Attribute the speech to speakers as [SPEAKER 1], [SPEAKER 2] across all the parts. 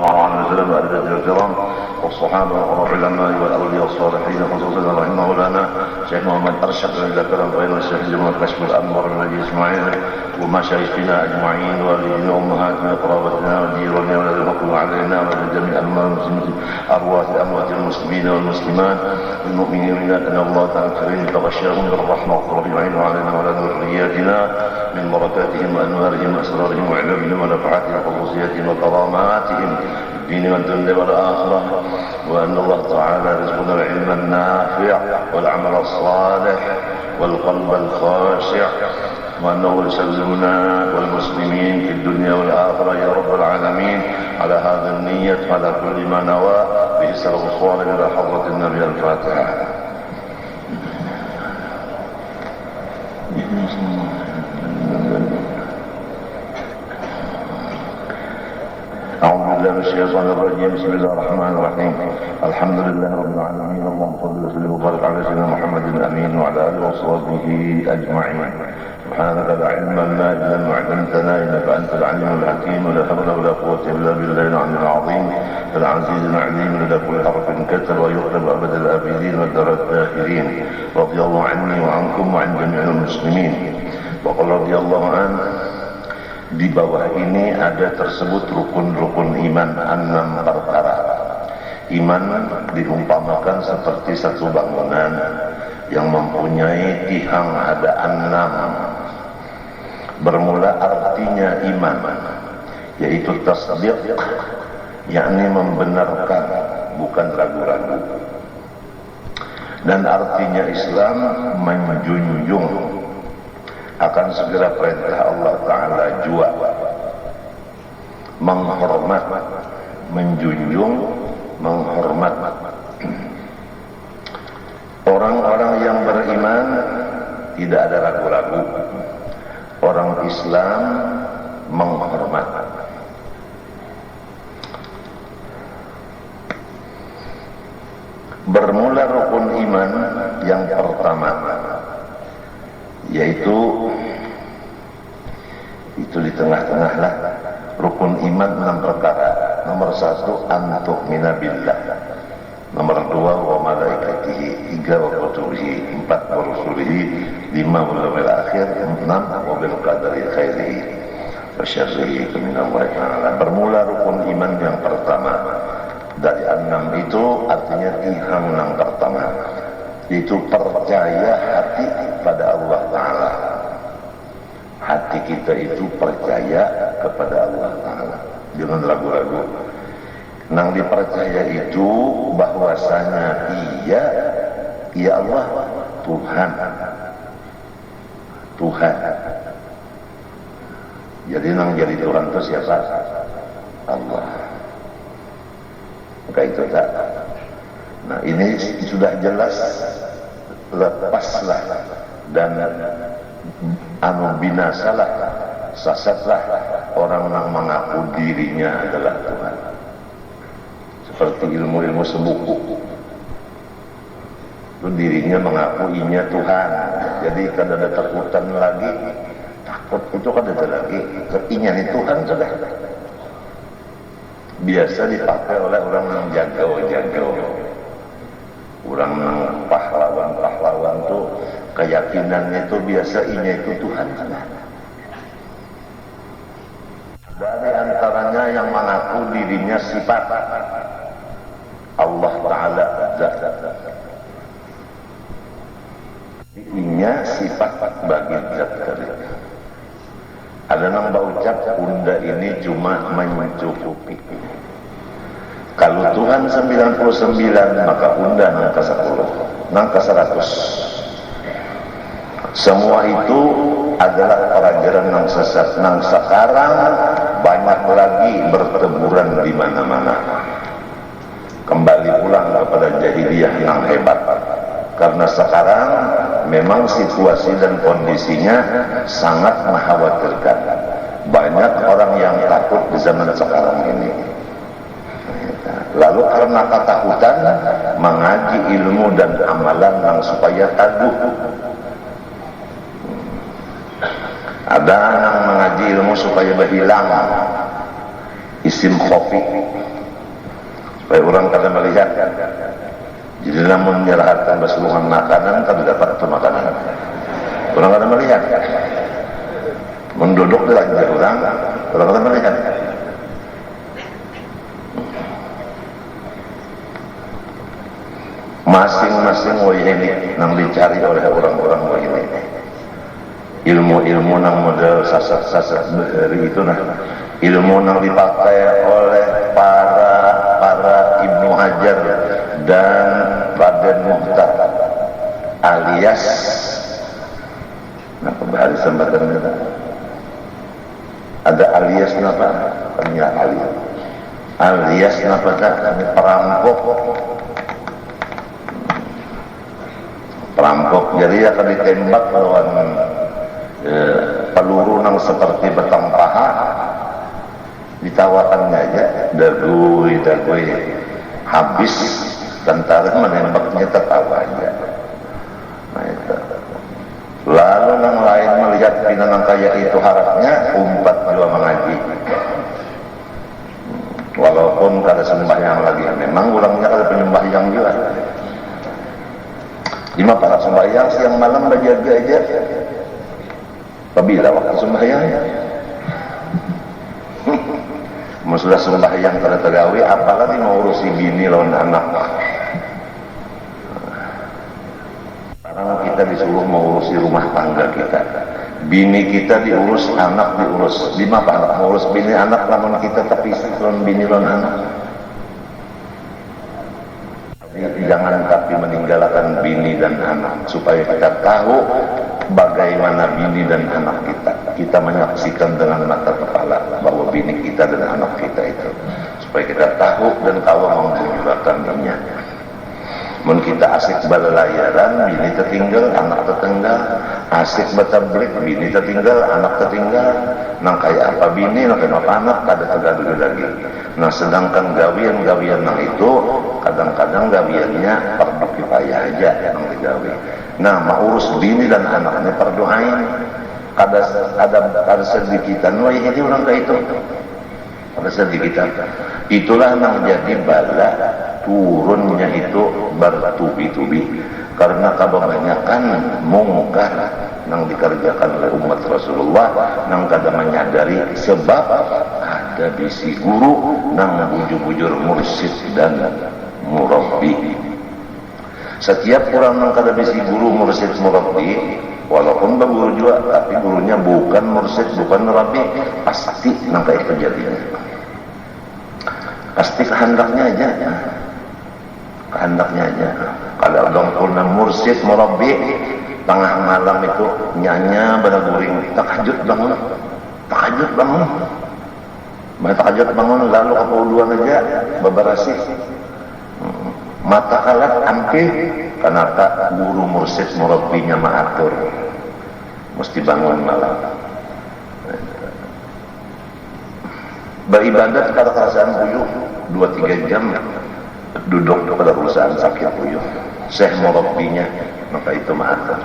[SPEAKER 1] الله عليه وسلم وأئمته الكرام والصحابة والعلماء والأولياء الصالحين خصوصا رحمه لنا شيخ محمد أرشد إلى كلام غير الشيخ جمال كشف الأنوار النبي إسماعيل ومشايخنا أجمعين والدينا وأمهاتنا وقرابتنا وجيراننا والذين فضلوا علينا ولجميع المسلمين أرواح أموات المسلمين والمسلمات المؤمنين أن الله تعالى الكريم تغشاهم بالرحمة والرحمة علينا وعلى ذرياتنا من بركاتهم وأنوارهم وأسرارهم وعلمهم ونفعاتهم وخصوصياتهم وكراماتهم الدين والدنيا والآخرة وأن الله تعالى رزقنا العلم النافع والعمل الصالح والقلب الخاشع وأنه يسلمنا والمسلمين في الدنيا والآخرة يا رب العالمين على هذا النية على كل ما نوى بإسر الصالح إلى حضرة النبي الفاتحة. أعوذ بالله من الشيطان الرجيم بسم الله الرحمن الرحيم الحمد لله رب العالمين اللهم صل وسلم وبارك على سيدنا محمد الأمين وعلى آله وصحبه أجمعين سبحانك لا علم لنا إلا ما علمتنا إنك أنت العليم الحكيم ولا حول ولا قوة إلا بالله العلي العظيم العزيز العليم لدى كل حرف كتب ويكتب أبد الآبدين والدار الداخلين رضي الله عني وعنكم وعن جميع المسلمين وقال رضي الله عنه. Di bawah ini ada tersebut rukun-rukun iman 6 perkara. Iman diumpamakan seperti satu bangunan yang mempunyai tiang ada 6. Bermula artinya iman, yaitu tasdiq, yakni membenarkan, bukan ragu-ragu. Dan artinya Islam menjunjung akan segera perintah Allah Ta'ala jua, menghormat, menjunjung, menghormat. Orang-orang yang beriman tidak ada ragu-ragu. Orang Islam menghormat. Bermula rukun iman yang pertama, yaitu itu di tengah-tengah lah rukun iman 6 perkara. Nomor 1 antu'mina billah, nomor 2 wa malaikatihi, 3 wa kutubihi, 4 wa rusulihi, 5 wal yawmil akhir, 6 wa bil qadari khairihi wa syarrihi minallahi ta'ala. Bermula rukun iman yang pertama dari 6 itu artinya tiang 6 pertama, itu percaya hati pada Allah Ta'ala. Hati kita itu percaya kepada Allah Ta'ala, jangan ragu-ragu. Nang dipercaya itu bahwasanya iya Allah Tuhan. Jadi nang jadi Tuhan itu siapa? Allah. Maka itu tak. Nah ini sudah jelas, lepaslah dan binasalah, sesatlah orang yang mengaku dirinya adalah Tuhan. Seperti ilmu-ilmu sebuku, itu dirinya mengakuinya Tuhan. Jadi kan ada takutan lagi, takut itu kan ada lagi, keinginan itu Tuhan sudah biasa dipakai oleh orang yang jago. Orang yang pahlawan tuh keyakinannya itu biasa inya itu Tuhan. Dari antaranya yang mengaku dirinya sifat Allah Ta'ala zat. Inya sifat bagi zat tadi. Ada yang berucap unda ini cuma mencukupi. Kalau Tuhan 99 maka unda nangka 10, nangka 100. Semua itu adalah pelajaran yang sesat. Nang sekarang banyak lagi berteburan di mana-mana. Kembali pulang kepada jahiliyah yang hebat. Karena sekarang memang situasi dan kondisinya sangat mengkhawatirkan. Banyak orang yang takut di zaman sekarang ini. Lalu karena ketakutan mengaji ilmu dan amalan yang supaya teguh. Ada yang mengaji ilmu supaya berhilang, isim khofi supaya orang kada melihat. Jadi namun menyerahkan keseluruhan makanan kada dapat itu makanan. Orang kada melihat. Menduduk di lanjut orang kada melihat. Masing-masing wahini nang dicari oleh orang-orang wahini. Ilmu-ilmu nang model sasar-sasar itu nah. Ilmu nang dipakai oleh para Ibnu Hajar dan Raden Muhtar alias napa bahasa sambatan ada alias napa kanya alias napa perampok jadi akan ditembak lawan peluru nang seperti batang paha ditawakannya aja dagui habis tentara menembaknya tertawa aja. Nah itu lalu yang lain melihat pinanang kaya itu harapnya umpat juga mengaji walaupun kada sembahyang lagi memang ulangnya kada penyembahyang juga lima para sembahyang siang malam berjaga aja apabila waktu sembahyang sudah sembahyang kada tegawe apalagi mau urusi bini lawan anak. Sekarang kita disuruh mau urusi rumah tangga kita, bini kita diurus, anak diurus. Lima pak mau urus bini anak lawan kita tapi lawan bini lawan anak. Jangan tapi meninggalkan bini dan anak supaya kita tahu bagaimana bini dan anak kita menyaksikan dengan mata kepala bahwa bini kita dan anak kita itu supaya kita tahu dan tahu mengunjurkan dunia. Mun kita asik balalayaran bini tertinggal anak tertinggal, asik batablik bini tertinggal anak tertinggal, nang kaya apa bini nang kaya apa anak kada tergaduh lagi. Nah sedangkan gawian nang itu kadang-kadang gawiannya fardu kifayah aja nang digawe. Nah mau urus bini dan anaknya fardu ain. Kada sedikitan wah ini orang kayak itu. Kada sedikitan. Itulah nang jadi bala turunnya itu bertubi-tubi karena kebanyakan mungkar nang dikerjakan oleh umat Rasulullah nang kada menyadari sebab ada bisi guru nang bujur-bujur mursyid dan murabbi. Setiap orang nang kada bisi guru mursyid murabbi walaupun berguru juga tapi gurunya bukan mursyid bukan murabbi pasti nang kayak kejadian pasti kehendaknya aja kalau orang purna mursyid murabbi tengah malam itu nyanya beraguring takajud bangun lalu kepuluhan aja beberasi mata kalat ampih kenapa guru mursyid murabbinya maatur mesti bangun malam beribadat pada kerasaan puyuh 2-3 jam duduk pada perusahaan sakit puyuh syekh murabbinya maka itu maatur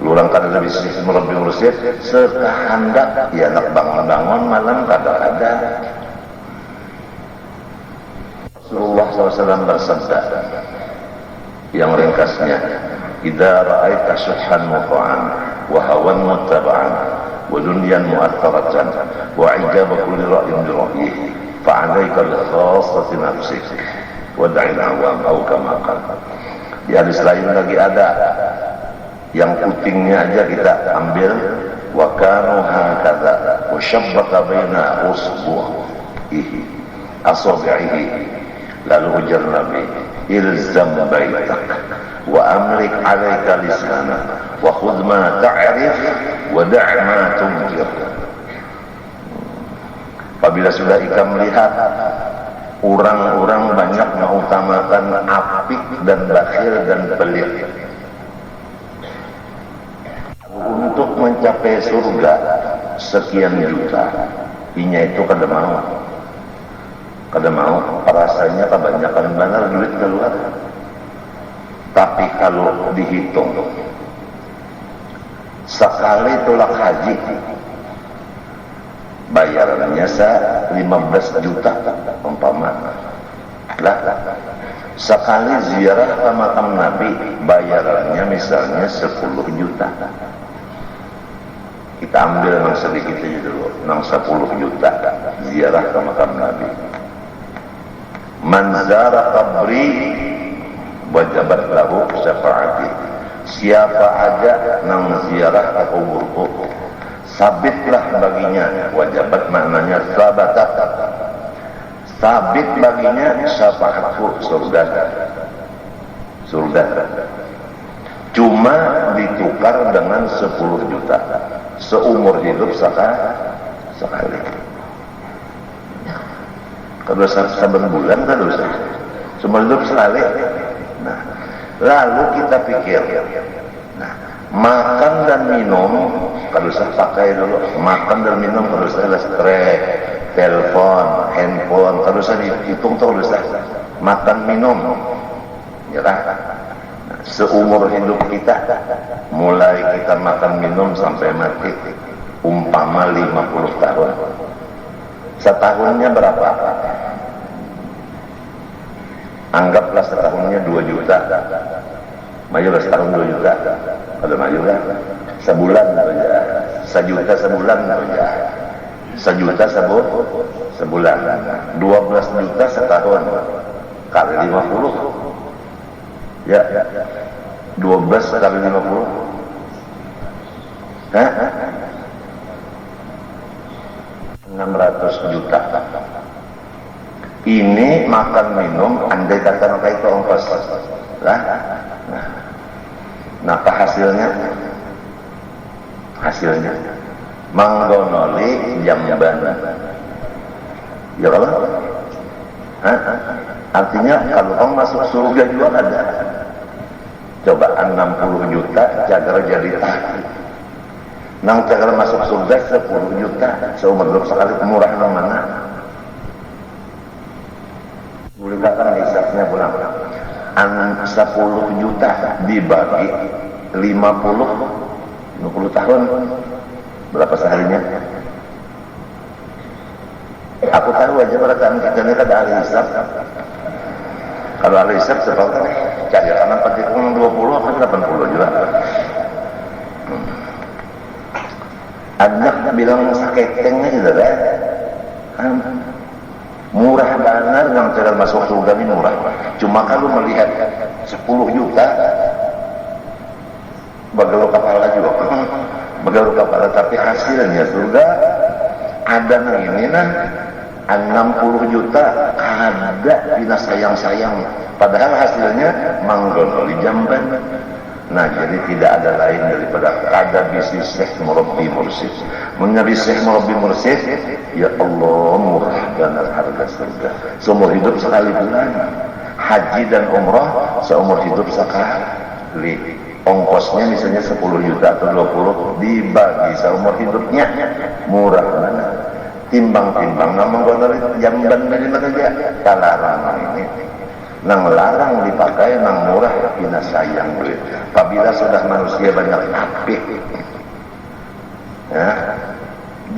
[SPEAKER 1] lurang kada lebih murabbi mursyid sekahandak ya nak bangun malam kada Rasulullah SAW bersabda yang ringkasnya idza ra'aita syuhhan muta'an wa hawan muttaba'an wa dunyan mu'atharatan wa ijaba kulli ra'yin bi ra'yihi fa'alaika bi khassati nafsik wa da'il awam au kama qala. Di hadis lain lagi ada yang putingnya aja kita ambil wa kanu hakadha wa shabbaka baina usbu'ihi asabi'ihi lalu ujar Nabi ilzam baitak wa amlik alaika lisana wa khudh ma ta'rif wa da' ma tunkir. Apabila sudah ika melihat orang-orang banyak mengutamakan apik dan bakhil dan pelit untuk mencapai surga sekian juta inya itu kada mau rasanya kebanyakan benar duit keluar tapi kalau dihitung sekali tolak haji bayarannya 15 juta umpama lah. Sekali ziarah ke makam Nabi bayarannya misalnya 10 juta. Kita ambil yang sedikit aja dulu, yang 10 juta ziarah ke makam Nabi. Man zara qabri wajabat lahu syafaati. Siapa aja nang ziarah ke kuburku, sabitlah baginya, wajabat maknanya sabatat, sabit baginya syafaatku, surga. Cuma ditukar dengan 10 juta seumur hidup sekali. Kalau saban bulan kan dosa, seumur hidup sekali. Nah, lalu kita pikir, nah, makan dan minum kalau saya pakai dulu, makan dan minum kalau saya listrik, telepon, handphone, kalau saya dihitung kalau saya makan minum, ya kan? Nah, seumur hidup kita, mulai kita makan minum sampai mati, umpama 50 tahun. Setahunnya berapa? Anggaplah setahunnya 2 juta. Maju lah setahun 2 juta. Kalau maju lah sebulan saja. 1 juta sebulan saja. 1 juta sebulan. 12 juta setahun. Kali 50. Ya. 12 kali 50. Hah? 600 juta. Ini makan minum andai kata maka itu ongkos lah. Nah, apa hasilnya manggonoli jamban, ya kalau artinya kalau kamu masuk surga juga ada cobaan 60 juta jaga jadi tahti. Nang jaga masuk surga 10 juta seumur hidup sekali, murah nang mana? Boleh katakan hisapnya pulang 10 juta dibagi 50 tahun berapa seharinya? Aku tahu aja perkataan kita ini ada ahli hisap. Kalau ahli hisap seperti cari kanan pakai 20 apa 80 juga. Anak bilang saketengnya gitu deh. Murah banget yang cara masuk surga ini murah. Cuma kalau melihat 10 juta bagalau kepala juga, bagalau kepala, tapi hasilnya surga ada nang ini nah 60 juta ada bina sayang-sayang, padahal hasilnya manggonoli jamban. Nah, jadi tidak ada lain daripada kada bisnis Syekh Murabbi Mursyid. Menyari Syekh Murabbi Mursyid, ya Allah murah banget harga surga. Seumur hidup sekali bulan. Haji dan umrah seumur hidup sekali. Ongkosnya misalnya 10 juta atau 20 dibagi seumur hidupnya. Murah banget. Timbang-timbang namang gondol jamban dari mana saja. Talarang ini. Nang larang dipakai, nang murah bina sayang duit. Apabila sudah manusia banyak apik, ya,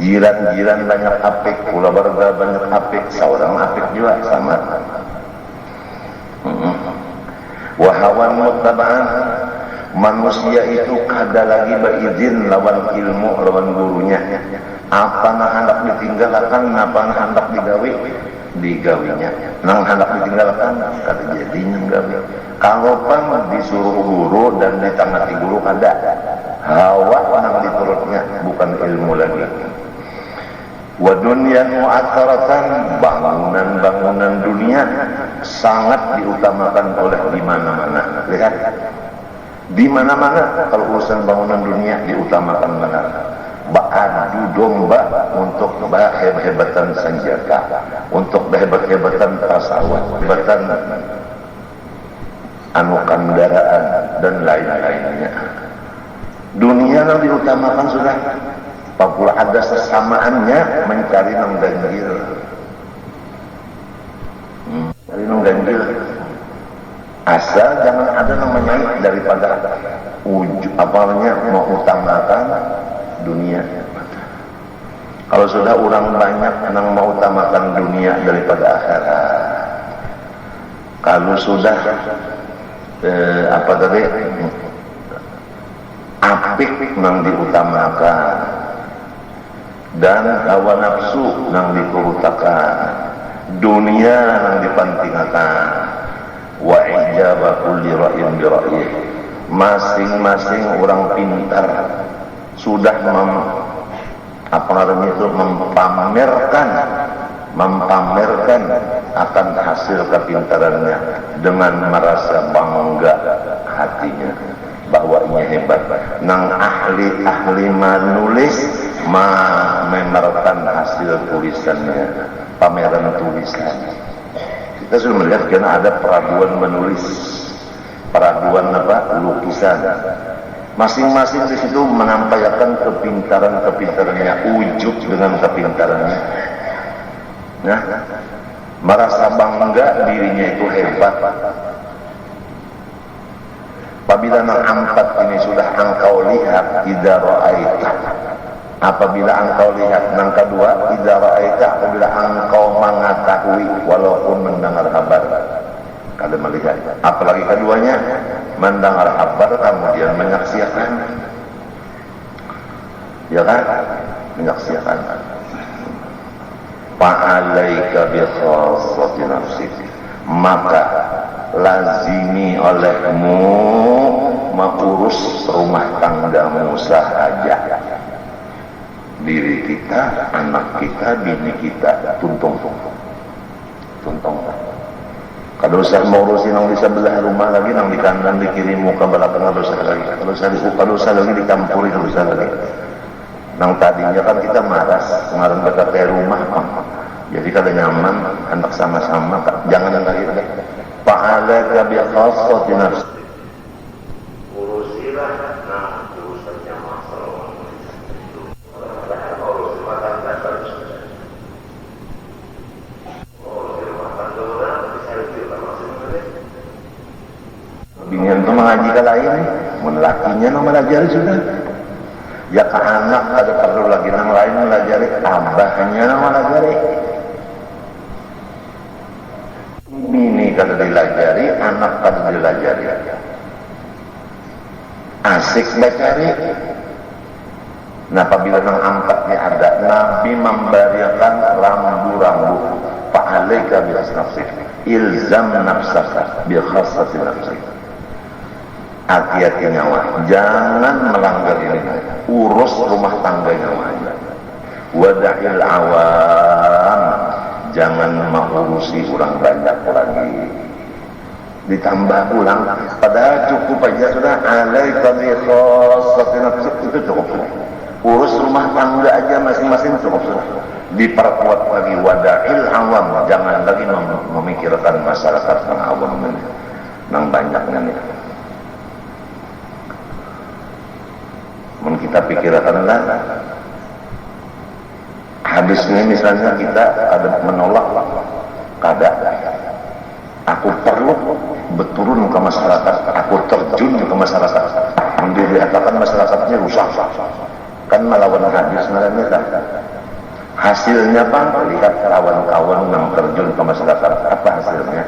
[SPEAKER 1] jiran-jiran banyak apik, pula warga banyak apik, seorang apik juga sama. Wahawan mutabaan, manusia itu kada lagi berizin lawan ilmu, lawan gurunya. Apa nak hendak ditinggalkan, apa nak hendak digawinya. Nang hendak ditinggalkan kata jadinya gawi. Kalau pan disuruh guru dan ditangati guru kada hawa nang diturutnya, bukan ilmu lagi. Wa dunyan mu'atharatan, bangunan-bangunan dunia sangat diutamakan oleh di mana-mana. Lihat di mana-mana kalau urusan bangunan dunia diutamakan benar. Adu domba untuk hebat-hebatan senjata, untuk hebat-hebatan pesawat, hebatan kendaraan dan lain-lainnya. Dunia yang diutamakan sudah. Apabila ada sesamaannya mencari nang ganjil. Cari nang ganjil. Asal jangan ada namanya daripada mau utamakan dunia. Kalau sudah orang banyak nang mau utamakan dunia daripada akhirat. Kalau sudah apik nang diutamakan dan hawa nafsu nang dikurutakan, dunia nang dipantingkan, wa ijaba kulli ra'in bi ra'yih. Masing-masing orang pintar sudah memamerkan akan hasil kepintarannya dengan merasa bangga hatinya bahwa ini hebat. Nang ahli menulis memamerkan hasil tulisannya, pameran tulisan. Kita sudah melihat karena ada peraduan menulis, peraduan lukisan. Masing-masing di situ menampilkan kepintarannya, ujub dengan kepintarannya. Nah, merasa bangga dirinya itu hebat. Apabila nang empat ini sudah engkau lihat, idza ra'aita. Apabila engkau lihat, nang kedua, idza ra'aita, apabila engkau mengetahui walaupun mendengar kabar. Kalau melihat, apalagi keduanya mendengar kabar kemudian menyaksikan, ya kan, menyaksikan. Fa'alaika bi khassati nafsik, maka lazimi olehmu mengurus rumah tanggamu sahaja. Diri kita, anak kita, bini kita, tuntung. Kalau saya mau urusin yang di sebelah rumah lagi, yang di kanan, di kiri, muka belakang, kalau saya lagi dicampuri, kalau saya lagi. Yang tadinya kan kita maras, kemarin dekat dari rumah, jadi kada nyaman, anak sama-sama, jangan yang lagi. Fa'alaka bi khassati nafsi. Urusilah, urusannya masalah. Binian itu mengaji ke lain, menelakinya melajari sudah. Ya ke anak ada perlu lagi yang lain melajari, abahnya melajari. Bini kada dilajari, anak kada dilajari. Asik bacari. Nah, apabila nang angkatnya ada, Nabi memberikan rambu-rambu. Fa'alaika bi nafsik, ilzam nafsaka bi khassati nafsik. Hati-hati nyawa, jangan melanggar ini. Urus rumah tangga nyawa. Wada'il awam, jangan mengurusi orang banyak lagi. Ditambah ulang, padahal cukup aja sudah. Alaika bi khassati nafsik, itu cukup. Urus rumah tangga aja masing-masing cukup. Diperkuat lagi, wada'il awam, jangan lagi memikirkan masyarakat yang awam ini, yang banyaknya nih. Kita pikirkanlah hadisnya, misalnya kita ada menolak kada, aku perlu berturun ke masyarakat, aku terjun ke masyarakat, dikatakan masyarakatnya rusak, kan melawan hadis namanya. Hasilnya apa? Lihat kawan-kawan yang terjun ke masyarakat, apa hasilnya?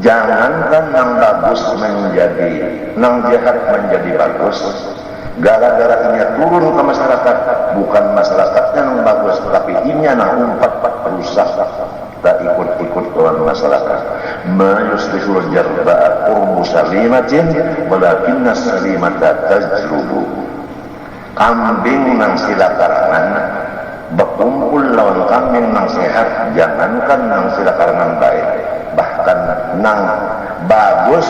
[SPEAKER 1] Jangankan yang bagus menjadi, yang jahat menjadi bagus. Gara-gara ini turun ke masyarakat, bukan masyarakatnya yang bagus, tapi ini yang umpat rusak. Tak ikut-ikut kawan masyarakat. Ma yuslihul jarba'a qurbu salimatin, walakinna salimata tajrubu. Kambing nang silakarangan berkumpul lawan kambing nang sehat, jangankan nang silakarangan baik, bahkan nang bagus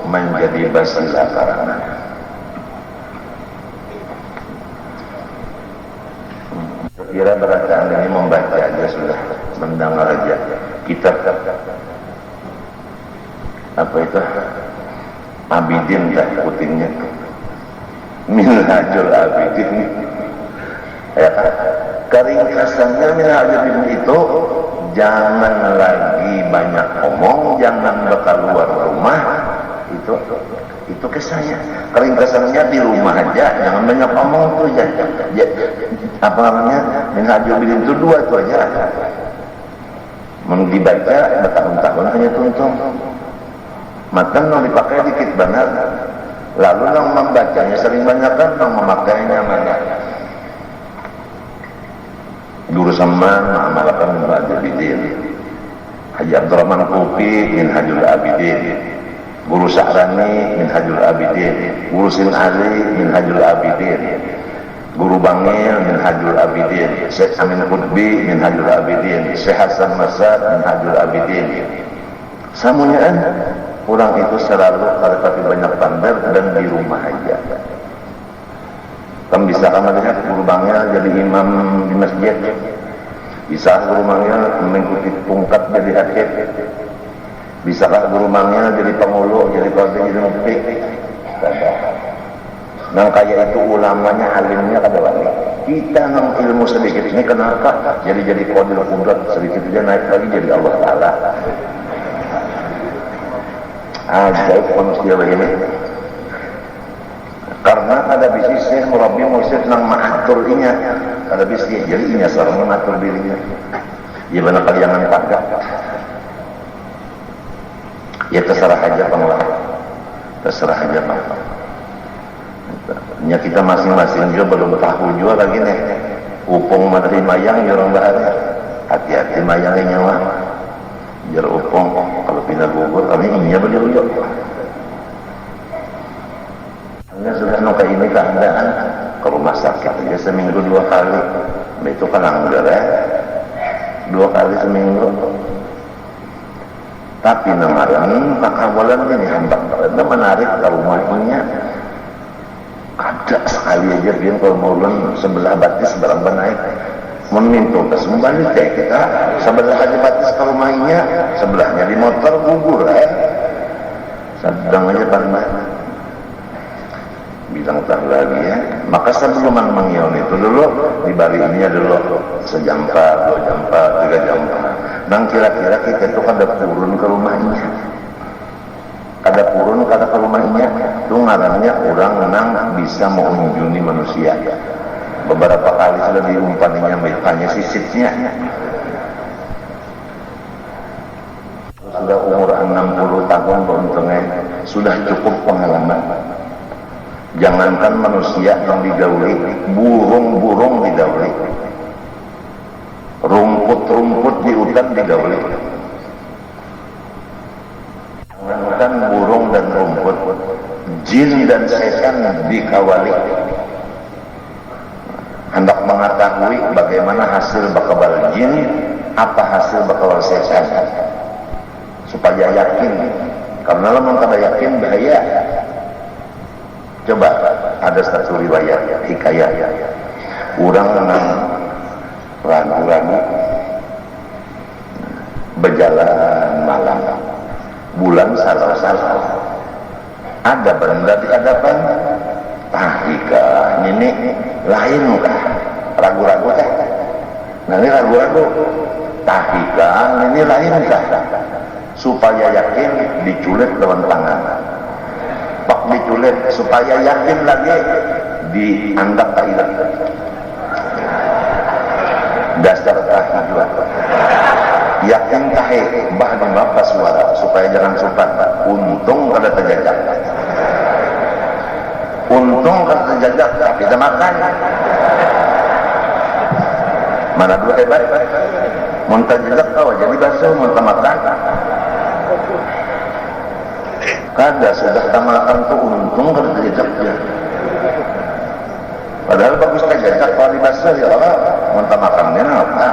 [SPEAKER 1] menjadi basilakarangan. Kira berarti Anda ini membaca aja sudah, mendengar aja kitab apa itu Abidin dah putingnya, Minhajul Abidin, ya kan? Keringkasannya Minhajul Abidin itu jangan lagi banyak omong, jangan keluar rumah, itu kesannya. Keringkasannya di rumah aja, jangan banyak ngomong tuh ya, apa namanya, minhajul bidin itu 2 itu aja. Dibaca bertahun-tahun hanya tuntung. Matan yang dipakai dikit benar. Lalu yang membacanya sering banyak kan, yang memakainya mana? Guru Saman mengamalkan Minhajul Abidin, Haji Abdurrahman Kufi Minhajul Abidin, Guru Sa'rani Minhajul Abidin, Guru Sin Ali Minhajul Abidin, Guru Bangil Minhajul Abidin, Syekh Amin Qutbi Minhajul Abidin, Syekh Hasan Masad Minhajul Abidin. Samunyaan orang itu selalu tapi banyak pandar dan di rumah aja. Kan bisa kan melihat Guru Bangil jadi imam di masjid, bisa Guru Bangil mengikuti pungkat jadi hakim, bisa kan Guru Bangil jadi pengulu, jadi qadhi, jadi mufti. Nang kaya itu ulamanya, alimnya kada wali. Kita nang ilmu sedikit ini kenapa jadi qadil qudrat, sedikit aja naik lagi jadi Allah Ta'ala. Ajaib manusia begini. Karena ada bisnis Syekh Murabi Musyid nang mengatur inya, ada bisnis jadi inya seorang mengatur dirinya. Ya benar jangan tagak. Ya terserah aja pengelola, terserah aja Pak. Ya kita masing-masing juga belum tahu juga lagi nih. Upung madri mayang ya orang bahaya. Hati-hati mayangnya nyawa. Jar upung kalau pindah gugur, kami inya beliau. Hanya sudah nuka ini keadaan ke rumah sakit aja seminggu 2 kali. Itu kan anggar ya. 2 kali seminggu. Tapi namaran kakawalan ini hambak karena menarik ke rumahnya. Ada sekali aja dia kalau maulan sebelah batis barang naik meminta ke sembali kita sebelah aja batis ke rumahnya, sebelahnya di motor gugur ya. Sedang aja pernah bilang tak lagi ya. Maka sebelum mengyon itu dulu dibariinnya dulu sejampa, 2 jampa, 3 jampa. Dan kira-kira kita itu kada turun ke rumahnya, kada turun kada ke rumahnya. Itu ngarannya orang nang bisa mengunjungi manusia. Beberapa kali sudah diumpaninya tanya sisipnya. Sudah umur 60 tahun beruntungnya sudah cukup pengalaman. Jangankan manusia yang digauli, burung-burung digauli, rumput-rumput di hutan digauli. Jangankan burung dan rumput, jin dan setan dikawali. Hendak mengetahui bagaimana hasil bakal jin, apa hasil bakal setan, supaya yakin. Karena kalau kada yakin bahaya. Coba ada satu riwayat hikayat orang ragu-ragu berjalan malam, bulan salah-salah, ada benda di hadapan. Tahika ini lain kah? Ragu-ragu kah? Nah ini ragu-ragu. Tahika ini lain kah? Supaya yakin diculik dengan tangan. Pak diculik supaya yakin lagi dianggap Thailand. Dasar tahi juga. Yakin tahi bah mengapa suara supaya jangan sumpat. Untung kada terjajak. Untung kada terjajak tapi kita makan. Mana dua hebat? Muntah jejak kau jadi basuh muntah makan. Kada sudah tamakan tuh untung kada terjajaknya. Padahal bagus terjajak kalau dibasuh ya Allah muntah makannya apa?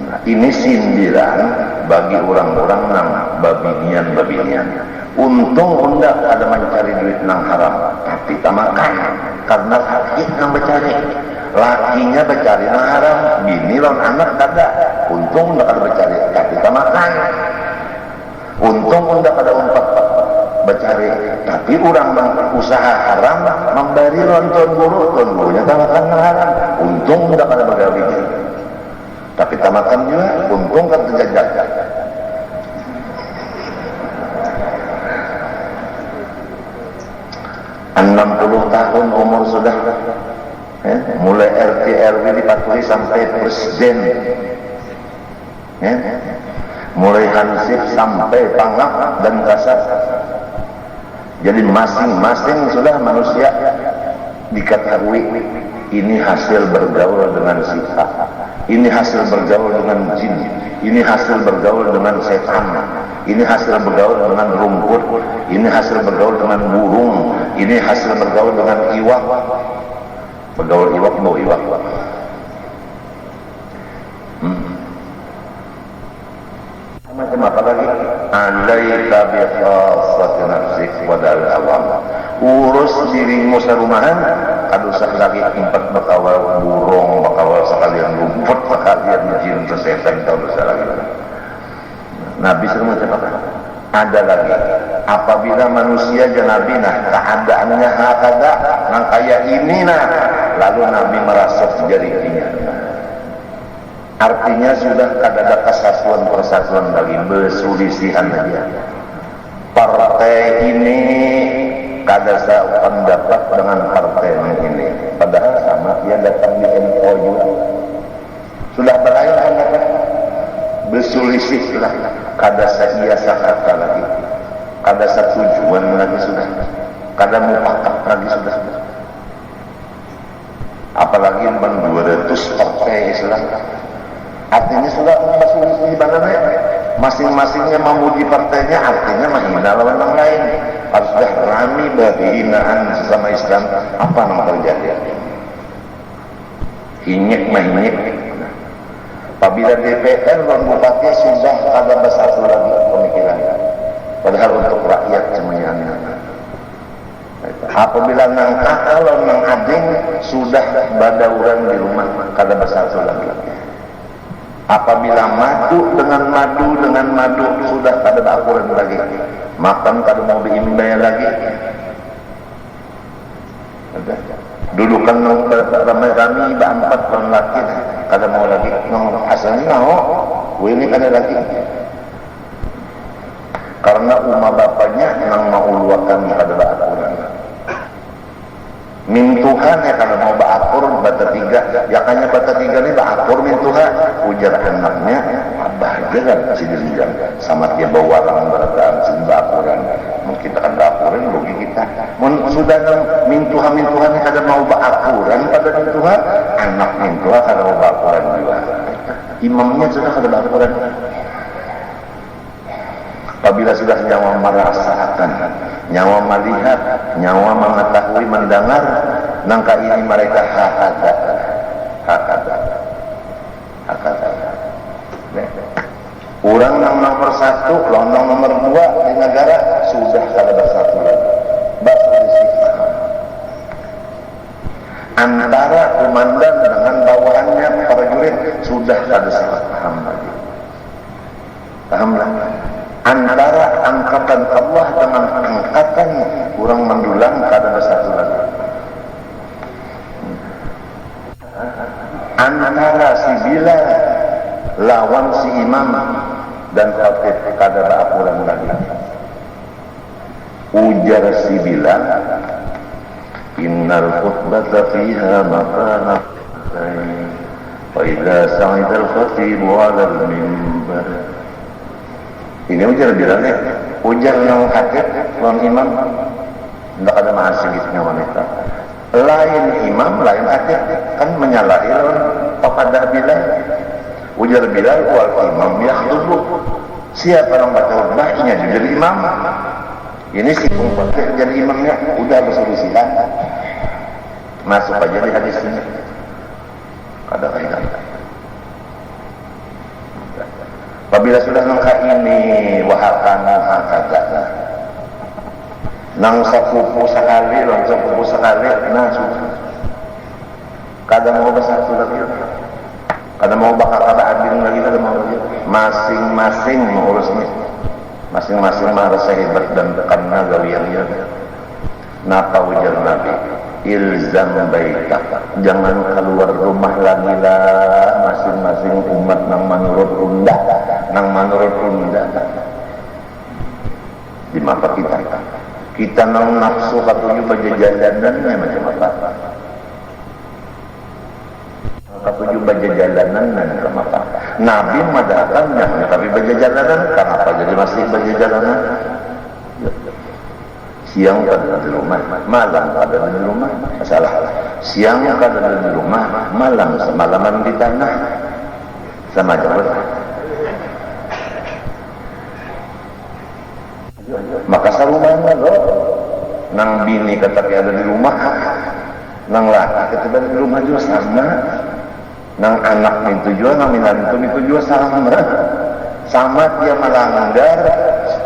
[SPEAKER 1] Nah, ini sindiran bagi orang-orang nang babinian. Untung hendak ada mencari duit nang haram, tapi tamakan karena laki nang mencari. Lakinya mencari nang haram, bini lawan anak kada. Untung hendak ada mencari, tapi tamakan. Untung hendak ada umpat mencari, tapi orang usaha haram memberi lawan tuan gurunya tamakan nang haram. Untung hendak ada begawi. Tapi tamakan juga, untung kan terjajak. tahun umur sudah, mulai RT RW dipatuhi sampai presiden, mulai hansip sampai pangap dan kasar. Jadi masing-masing sudah manusia diketahui ini hasil bergaul dengan sifat, ini hasil bergaul dengan jin, ini hasil bergaul dengan setan, ini hasil bergaul dengan rumput, ini hasil bergaul dengan burung, ini hasil bergaul dengan iwak. Bergaul iwak mau iwak. Macam apa lagi? Alaika bi khassati nafsik wa dal awam. Urus dirimu sarumahan, kadusah lagi empat bakawal burung, bakawal sekalian rumput, sekalian jin sesetan kau dosa lagi. Nabi semua apa? Ada lagi. Apabila manusia dan Nabi keadaannya hakada, nang kayak ini lalu Nabi merasuk jarinya. Artinya sudah ada kesatuan persatuan lagi, berselisihan aja. Partai ini kada pendapat dengan partai ini, padahal sama dia datang di MOU. Sudah berlayan kan? Berselisih lah, kada ia sakata lagi, kada setujuan lagi sudah, kada mufakat lagi sudah. Apalagi 200 partai Islam. Artinya sudah berselisih banget, masing-masingnya memuji partainya, artinya menghina lawan yang lain. Harus sudah rame berhinaan sesama Islam. Apa yang terjadi? Hinyek mahinyek. Apabila DPR dan bupati sudah ada bersatu lagi pemikiran, padahal untuk rakyat semuanya. Apabila nang kalau nang ading sudah badauran di rumah kada bersatu lagi. Apabila madu dengan madu sudah kada akuran lagi, makan kada mau diimbay lagi. Dudukan ramai-ramai berempat orang laki kada mau lagi, asalnya ini kada lagi. Karena umma bapaknya yang mau luakan kada akuran. Min Tuhan ya kalau mau baakur bata tiga, ya kanya bata tiga ini baakur min Tuhan. Ujar anaknya, abah jangan si dirijan sama dia bawa orang berataan si baakuran. Mungkin akan baakuran rugi kita. Sudah min Tuhan ya kada mau baakuran pada min Tuhan, anak min Tuhan kada mau baakuran juga. Imamnya sudah kada baakuran. Apabila sudah nyawa merasakan, nyawa melihat, nyawa mengetahui, mendengar, nangka ini mereka hakada. Orang yang nomor 1, londong nomor 2 di negara sudah kada bersatu lagi. Berselisih antara komandan dengan bawahannya prajurit sudah kada salah paham lagi. Paham lagi. Antara angkatan Allah dengan angkatan orang mendulang kada bersatu lagi. Antara si Bilal lawan si imam dan khatib kada berakuran lagi. Ujar si Bilal, innal khutbata fiha maqala fa idza sa'ida al-khatib 'ala al-minbar. Ini ujar Bilalnya, ujar yang khatib lawan imam, tidak ada mahasiswanya wanita. Lain imam, lain khatib, kan menyalahi lawan kepada Bilal. Ujar Bilal, wal imam yakhdubu. Siapa yang baca khutbah, ini jadi imam. Ini si pengkhatib jadi imamnya, udah berselisihan. Masuk aja di hadis ini. Kada kaidah. Apabila sudah nangka ini wahakana hakadana nang sepupu sekali nah sudah kada mau bersatu lagi, kada mau bakal kada adil lagi, kada mau lagi. Masing-masing mengurusnya, masing-masing merasa hebat dan karena gawiannya. Napa ujar Nabi, ilzam baita, jangan keluar rumah lagi lah, masing-masing umat nang menurut undang di mata kita. Kita nang nafsu katuju bajajalanannya macam apa? Katuju bajajalanannya macam apa? Nabi madatannya tapi bajajalanan, kenapa jadi masih bajajalanan? Siang kada di rumah, malam kada di rumah, salah. Siang kada di rumah, malam semalaman di tanah, sama aja. Maka sarungan lo, nang bini kata ada di rumah, nang laki kata di rumah juga sama, nang anak itu juga, nang minantu itu juga sama dia melanggar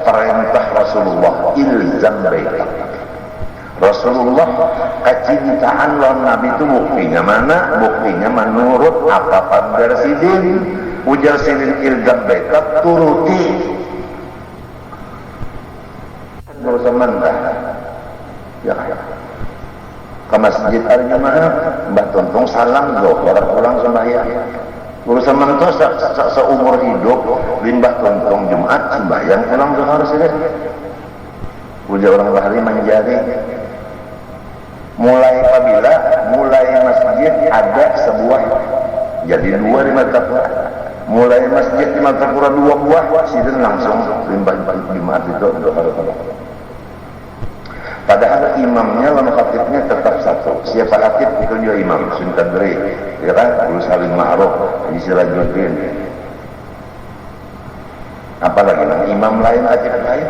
[SPEAKER 1] perintah Rasulullah, ilzam baitak. Rasulullah kecintaan lawan Nabi itu buktinya mana? Buktinya menurut apa Pandar Sidin, ujar Sidin ilzam baitak turuti. Bersama ya ke masjid al-jamaah Mbah Tontong salam orang pulang sembahyang bersama itu seumur hidup limbah Tontong Jumat sembahyang pulang zuhur sih ujar orang bahari menjadi mulai masjid ada sebuah jadi dua di Martapura mulai masjid di Martapura 2 buah sidin langsung limbah Jumat itu zuhur. Padahal imamnya lawan khatibnya tetap satu. Siapa khatib itu juga imam. Suntan beri, ya kan? Guru Salim Ma'ruf, Haji Sirajuddin. Apalagi nang imam lain, khatib lain.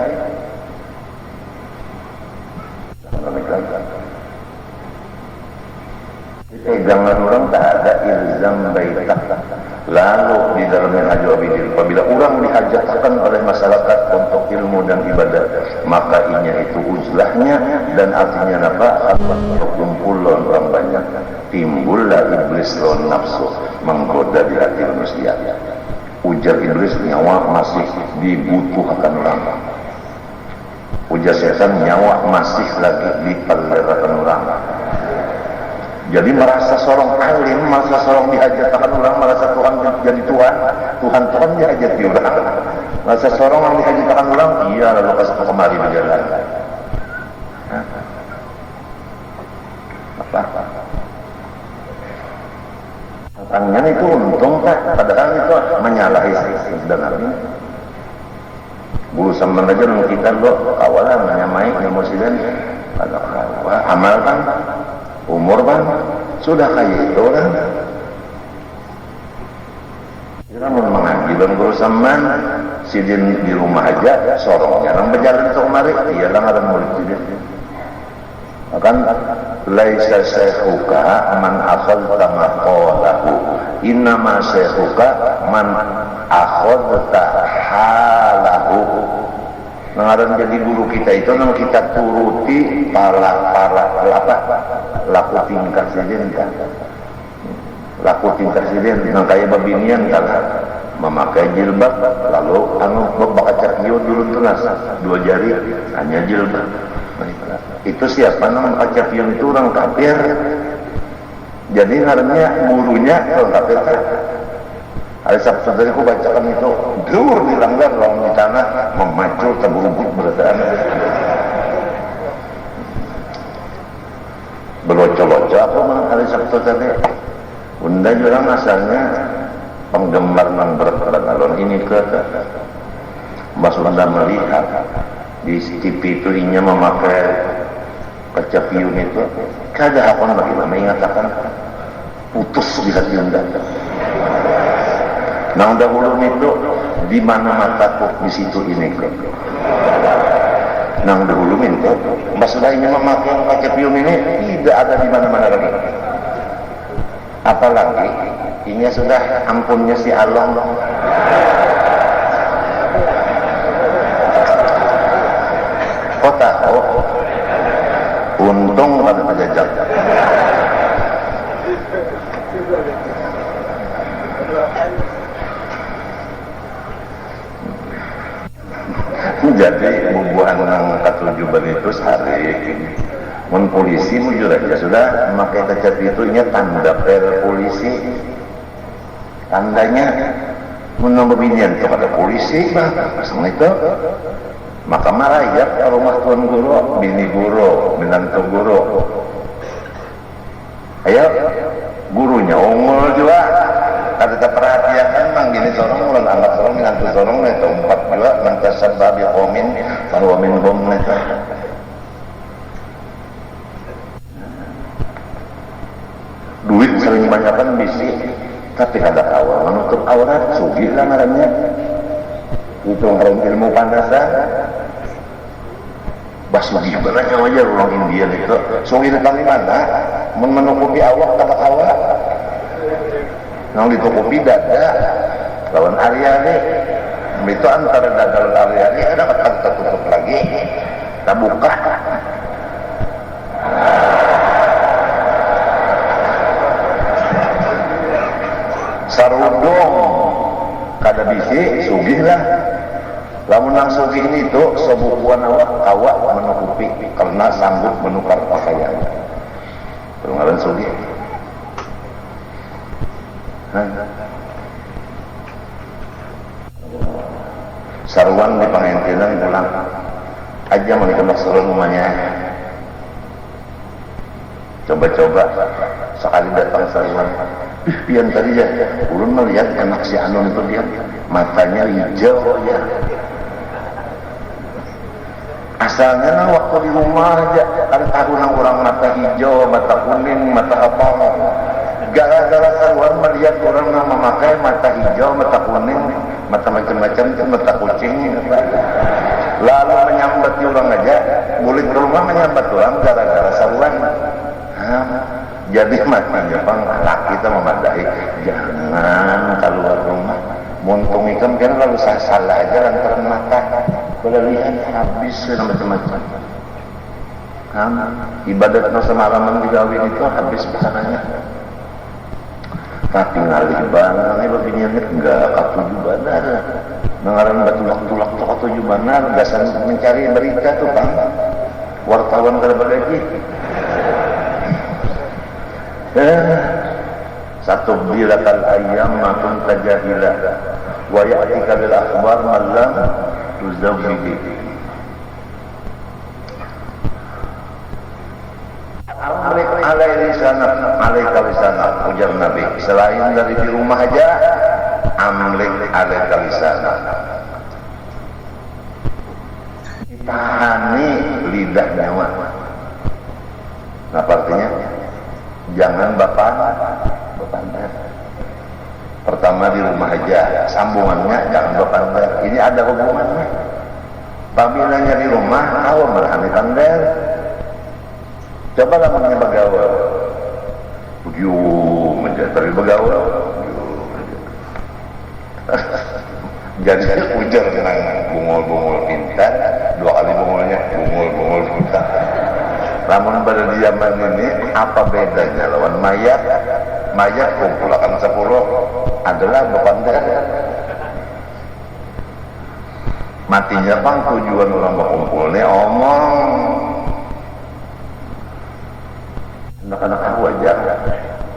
[SPEAKER 1] Pegangan orang tak ada ilzam baitak. Lalu di dalam Minhaj Abidin, apabila orang dihajatkan oleh masyarakat untuk ilmu dan ibadah, maka inya itu uzlahnya dan artinya apa? Berkumpul orang banyak, timbullah iblis lawan nafsu menggoda di hati manusia. Ujar iblis nyawa masih dibutuhkan orang. Ujar setan nyawa masih lagi dipeliharakan orang. Jadi merasa seorang alim, merasa seorang dihajatkan orang, merasa Tuhan jadi Tuhan dihajati orang. Merasa seorang yang dihajatkan orang, iya lalu kasih kemari berjalan. Apa? Tangan itu untung tak, padahal itu menyalahi sebenarnya. Guru sama aja dengan kita lo kawalan menyamai emosidin, ada amal kan. Umur bang, sudah kayak itu kan kita mau mengaji dan berusaman sidin di rumah aja sorongnya orang berjalan ke kemari iya lah ada murid sidin kan laisa syekhuka man akhadta maqalahu innama syekhuka man akhadta halahu. Nangaran jadi guru kita itu nang kita turuti para laku tingkat sidin kan. Laku tingkat sidin nang kaya babinian kan memakai jilbab lalu baca kieu dulu tunas 2 jari hanya jilbab. Itu siapa nang baca kieu itu orang kafir. Jadi ngarannya gurunya orang kafir. Hari Sabtu tadi aku bacakan itu dur dilanggar orang di tanah memacu terberubut berdaan belocok-locok aku mana hari Sabtu tadi bunda juga asalnya penggemar nang berat-berat ini ke Mbak Sunda melihat di TV itu inya memakai kaca piun itu kada apa bagaimana mengatakan putus di hati unda. Nang dahulu itu di mana mataku di situ ini kok. Nang dahulu itu maksudnya memakai kaca pium ini tidak ada di mana-mana lagi. Apalagi ini sudah ampunnya si Allah. Kau tahu? Untung pada pajajak. Jadi bubuhan nang katujuban itu sehari mun polisi mujur aja sudah memakai kaca itu ini tanda per polisi tandanya mun binian kepada polisi bah pasang itu maka marayap ke rumah tuan guru, bini guru, menantu guru. Ayo, gurunya unggul juga. Kata kita perhatikan mang gini sorong, ulang anak sorong, menantu sorong, itu 4 juga. Nanti sabda biqomin, bahwa minhum neta. Duit sering banyakkan bisi, tapi kada awal menutup aurat, sugih lah ngarannya. Itu ngaran ilmu pandasan. Basugi banyak aja orang India itu. Sugih tentang di mana? Menutupi awak kada awal. Nang ditutupi dada. Lawan Aryani, itu antara dada lawan Aryani ada akan tertutup lagi. Kita buka. Sarudong kada bisi sugih lah. Lamun nang sugih itu sebukuan awak menutupi karena sanggup menukar pakaian. Ngaran sugih. Sarwan di pangentilan pulang aja menikah masalah rumahnya. Coba-coba sekali datang sarwan. Pian tadi ya, ulun melihat anak si Anon itu dia matanya hijau ya. Asalnya nah waktu di rumah aja ada tahun orang mata hijau, mata kuning, mata apa. Gara-gara sarwan melihat orang yang memakai mata hijau, mata kuning, mata macam-macam itu mata kucing. Lalu menyambat orang aja, boleh ke rumah menyambat orang gara-gara sarwan. Jadi matinya bang, laki kita memadai, jangan keluar rumah. Muntung ikan kan lalu salah aja lantaran mata. Boleh lihat habis macam-macam. Ibadat semalaman di gawin itu habis pasangannya. Tapi ngalih banget, begini enggak katuju benar. Mengaran batulak-tulak tuh katuju benar. Gasan mencari berita tuh bang. Wartawan kada bagaji. Satu bilakal ayam matun tajahila wa ya'tika bil akhbar malam tuzawwidi. Alaika lisanah ujar Nabi. Selain dari di rumah aja, amlik alaika lisanah. Tahani lidah nyawa. Apa artinya? Jangan bapak. Pertama di rumah aja, sambungannya jangan bapak. Ini ada hubungannya. Pabilanya di rumah, awam merahani tandel. Coba lamanya begaul. Tapi begaul. Jadi ujar dengan bungul-bungul pintar, 2 kali bungulnya, bungul-bungul pintar. Namun pada zaman ini, apa bedanya lawan mayat? Mayat kumpulakan 10 adalah bepander. Matinya bang tujuan orang berkumpul ini omong. Anak-anak wajar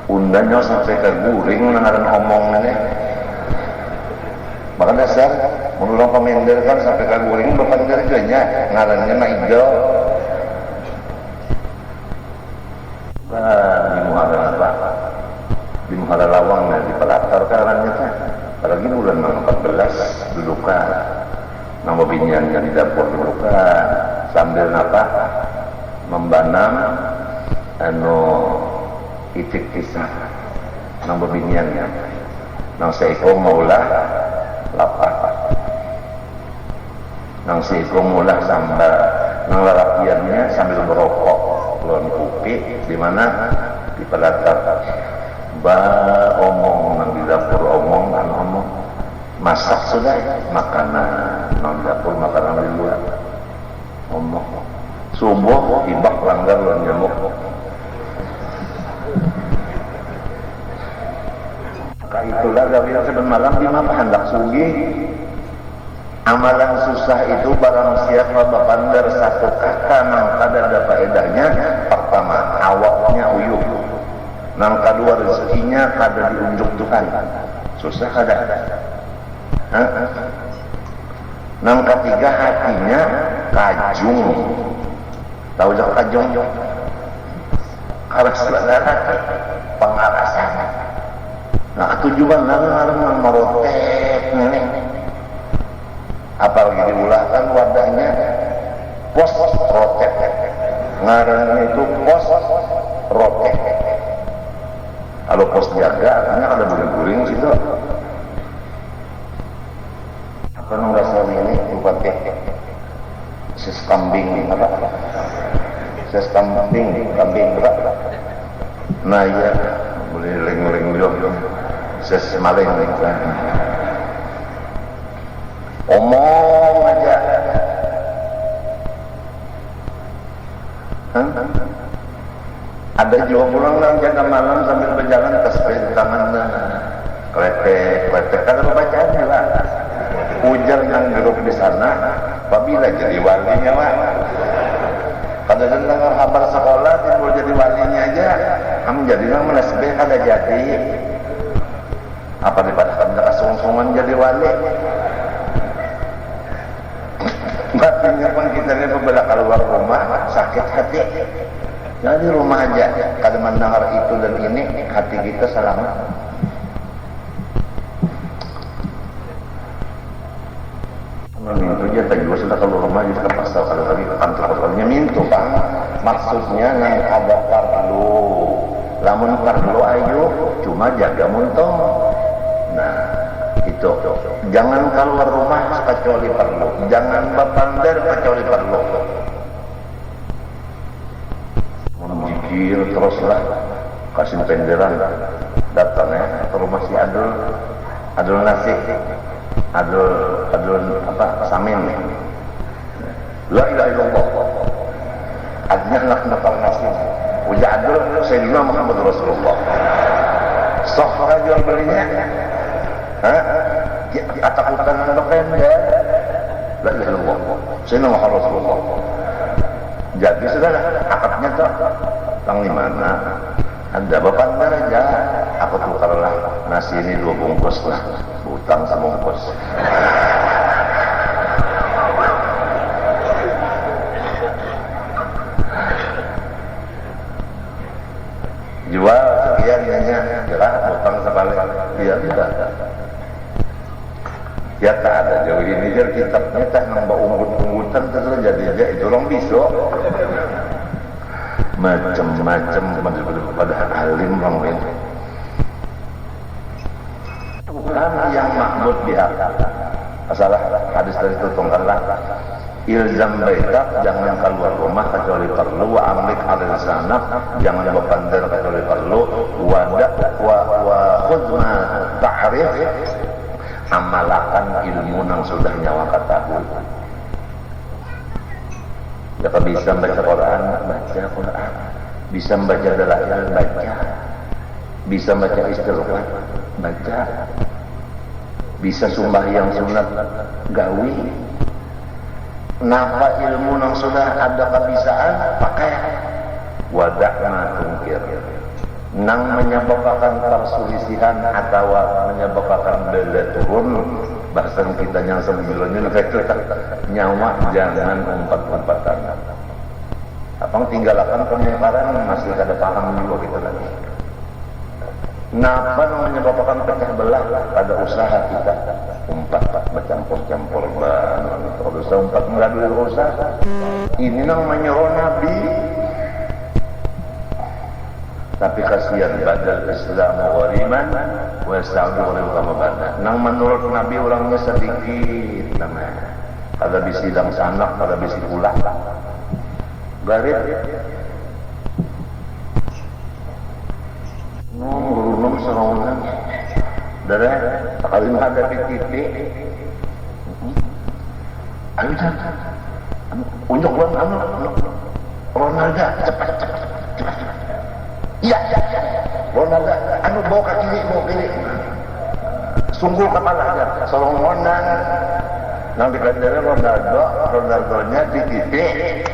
[SPEAKER 1] undangnya sampai ke guring ngaran omong ini. Maka dasar menurut peminder kan sampai ke guring bepander juga ngarannya mah hijau. Di Muhara apa? Di Muhara Lawang di Pelatar karannya kan. Apalagi bulan 14 dudukan. Nama biniannya di dapur dudukan sambil apa? Membanam itik kisah. Nama biniannya. Nang seiko maulah lapak. Nang seiko maulah sambil nang larapiannya sambil merokok. Lawan kopi di mana di Pelatar omong nang di dapur omong masak sudah makanan nang dapur makanan di luar omong subuh ibak langgar lawan nyamuk. Maka itulah gawin seben malam di mana hendak sugih. Amalan susah itu barang siapa bapandar satu kata nang kada ada faedahnya. Pertama, awaknya uyuh. Nang kedua, rezekinya kada diunjuk Tuhan. Susah kada. Nang ketiga, hatinya kajung. Tahu jak kajung? Karas saudara pengarasan. Nah, tujuan nang marotek nenek. Apalagi diulah kan wadahnya pos rotek. Ngaran itu pos rotek. Kalau pos jaga, artinya ada guling-guling situ. Apa nang rasa ini pakai ses kambing apa? Ses kambing berapa? Nah iya, boleh ling-ling dulu. Ses maling kan. Omong aja. Ada juga pulang yang jaga malam sambil berjalan tasbih di tangannya. Kletek kan bacaan lah. Ujar yang geruk di sana, apabila jadi walinya lah. Kadang dengar kabar sekolah timbul jadi walinya aja, kamu jadi nang menasbih kada jadi. Apa daripada kamu kasung-sungan jadi wali? Batinnya pun kita ini berbeda keluar rumah sakit hati. Jadi rumah aja, kadang mendengar itu dan ini hati kita selamat. Mintu aja tak juga sudah kalau rumah juga ke pasar kalau lagi ke kantor kantornya mintu bang. Maksudnya nang ada perlu, lamun perlu ayo, cuma jaga muntong. Nah itu, jangan keluar rumah kecuali perlu, jangan berpandar kecuali perlu. Menjikir teruslah kasih penderan datangnya ke rumah si Adul nasi. Adul apa samin la ilaha illallah adnya nak nakal nasi uja adul sayyidina Muhammad Rasulullah sahara jual belinya ketakutan doken ya la ilaha illallah sayyidina Muhammad Rasulullah. Jadi sudah akadnya tuh tang di mana ada bapak aja aku tukarlah nasi ini 2 bungkus lah utang sebungkus. Jual sekian nanya gerah utang sebalik dia tidak. Ya tak ada jauh ini jadi kitabnya tak nambah unggut-unggutan terus jadi aja itu orang bisa macam-macam pada alim orang ini. Bukan yang makbud biar masalah hadis dari itu tongkarlah ilzam baitak jangan keluar rumah kecuali perlu wa amlik alil sanaf jangan berpandar kecuali perlu wa khudma ta'rif amalakan ilmu yang sudah nyawa ketahui. Ya bisa baca Quran, bisa membaca dalail, baca, bisa baca istighfar, baca, bisa sembahyang sunat, gawi. Napa ilmu yang sudah ada kebisaan, pakai. Wada'na tungkir. Nang menyebabkan perselisihan atau menyebabkan bela turun, bahasa kita yang sebelumnya nyawa jangan umpat-umpatan. Abang tinggalkan penyebaran masih ada paham juga kita lagi. Napa menyebabkan pecah belah pada usaha kita umpat bercampur-campur kalau usaha umpat mengadui usaha ini namanya Nabi. Tapi kasihan badal Islam wariman wa yasta'udu oleh utama badan. Nang menurut Nabi orangnya sedikit namanya. Ada bisi sidang sanak, ada bisi ulah. Garit. Guru serongan. Dari kali menghadapi titik. Ayo jangan. Unjuk Ronaldo cepat. Iya. Ronaldo, bawa ke kiri. Sungguh kepala aja. Solongonan. Nang dikatakan Ronaldonya di titik.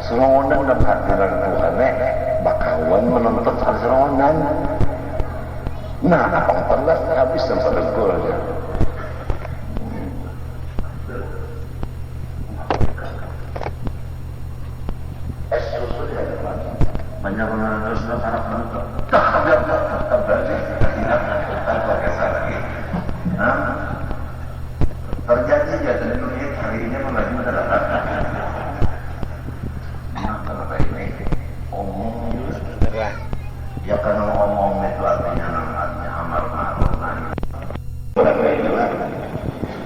[SPEAKER 1] Solongonan dan hadiran Tuhan. Bakawan menonton solongonan. Nah, apa telah habis sampai golnya.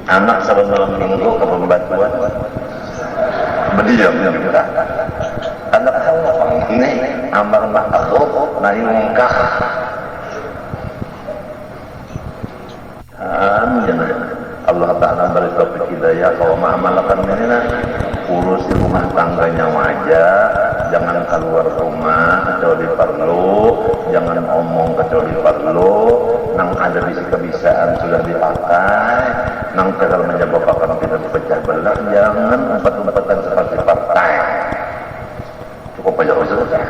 [SPEAKER 1] Anak sebelum minggu ke pembatuan berdiam juga. Anak tahu ini amar ma'ruf nahi munkar. Amin. Allah Ta'ala beri taufik hidayah kalau mengamalkan ini urus di rumah tangganya aja, jangan keluar rumah kecuali perlu, jangan omong kecuali perlu, nang ada bisa kebiasaan sudah dipakai, nang tegal menyebabkan kita dipecah belah, jangan umpat-umpatan seperti partai. Cukup aja Ustaz.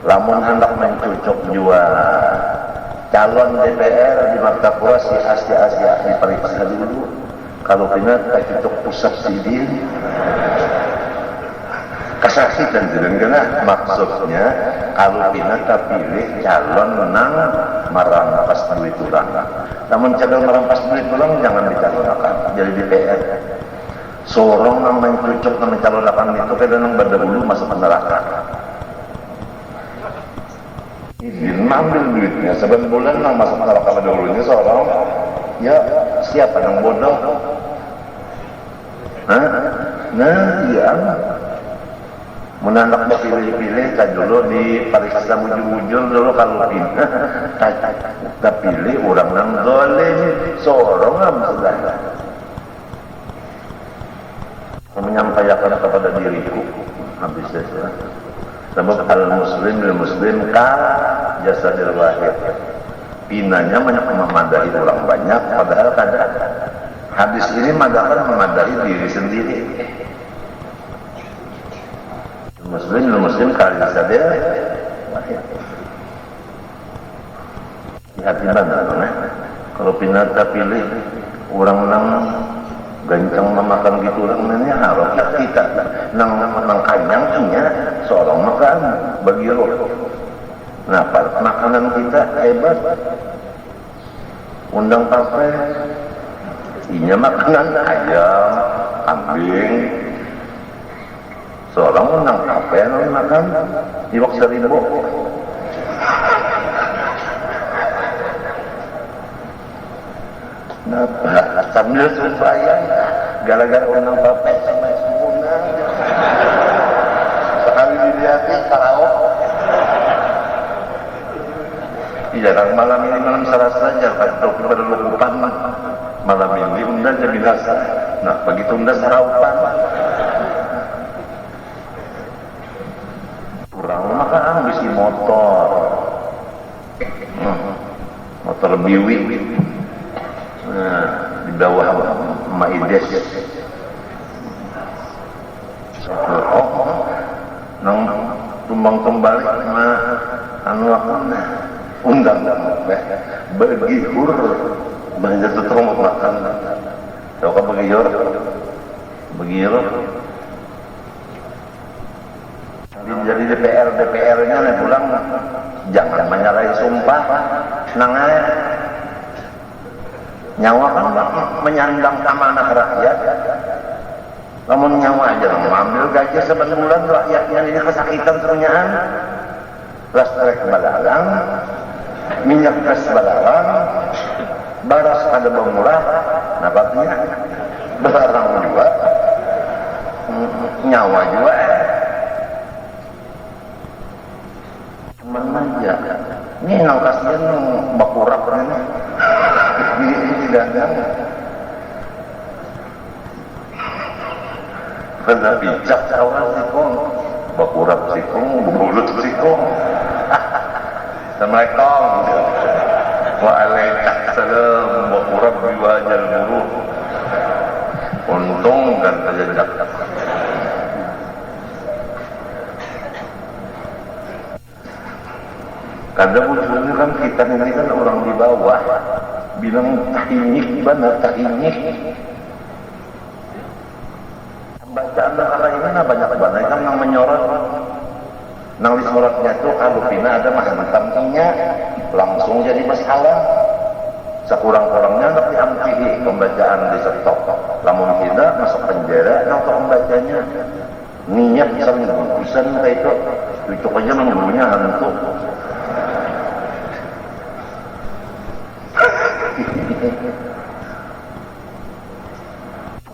[SPEAKER 1] Lamun hendak mencucuk jual calon DPR di Martapura si Asia diperiksa dulu. Kalau benar tak cucuk pusat sidin kesaksian dengan maksudnya kalau benar tak pilih calon nang merampas duit orang. Namun calon merampas duit orang jangan dicalonkan jadi DPR. Seorang nang mencucuk nang mencalonkan itu kadang nang berdahulu masuk neraka. Izin ambil duitnya sebulan bulan nang masuk neraka berdahulunya seorang ya siapa yang bodoh? Nah iya menanak pilih-pilih kan dulu diperiksa bujur-bujur dulu kalau pindah tak pilih orang yang zalim seorang sudah menyampaikan kepada diriku habis itu sebab al-muslim bil-muslim kal jasadil wahid pinanya memadai orang banyak padahal kadang hadis ini madakan memadai diri sendiri. Muslim kali saja. Hati mana? Kalau pinata pilih orang nang gancang memakan gitu orang ini harus kita nang kanyang punya seorang makan bagi roh. Nah, makanan kita hebat. Undang papai inya makanan ayam, kambing. Seorang undang papai yang makan iwak seribu. Nah, sambil sembahyang gara-gara undang papai sampai sempurna. Sekali dilihatin tarawih. Jarang malam ini malam Selasa saja atau pada lukupan malam ini undang jadi binasa. Nah begitu undang sarapan kurang maka ambisi motor motor biwi di bawah Maides nang tumbang kembali anu apa undang bagi hur banyak tuh mau makan tahu kan begiyor jadi DPR-nya nih pulang jangan menyalahi sumpah nangai nyawa kan menyandang amanah rakyat namun nyawa aja mengambil gaji sebulan rakyatnya ini kesakitan ternyaan listrik balalang minyak gas balalang baras ada murah napaknya barang juga nyawa juga cuman aja ini nangkasnya bakurak ini dagang karena bijak kawan sikong bakurak sikong bulut sikong Assalamualaikum waalaikumsalam bakurak biwajal buruh untung dan terjejak kadang ujungnya kan kita ini kan orang di bawah bilang tahinyik benar tahinyik bacaan karena ini banyak banget kan yang menyorot nang disorotnya tuh kalau pina ada mantannya langsung jadi masalah sekurang-kurangnya nak diampihi pembacaan di stop lamun tidak masuk penjara untuk membacanya niat sering bagusan kayak itu cucuk aja mengurunya hantu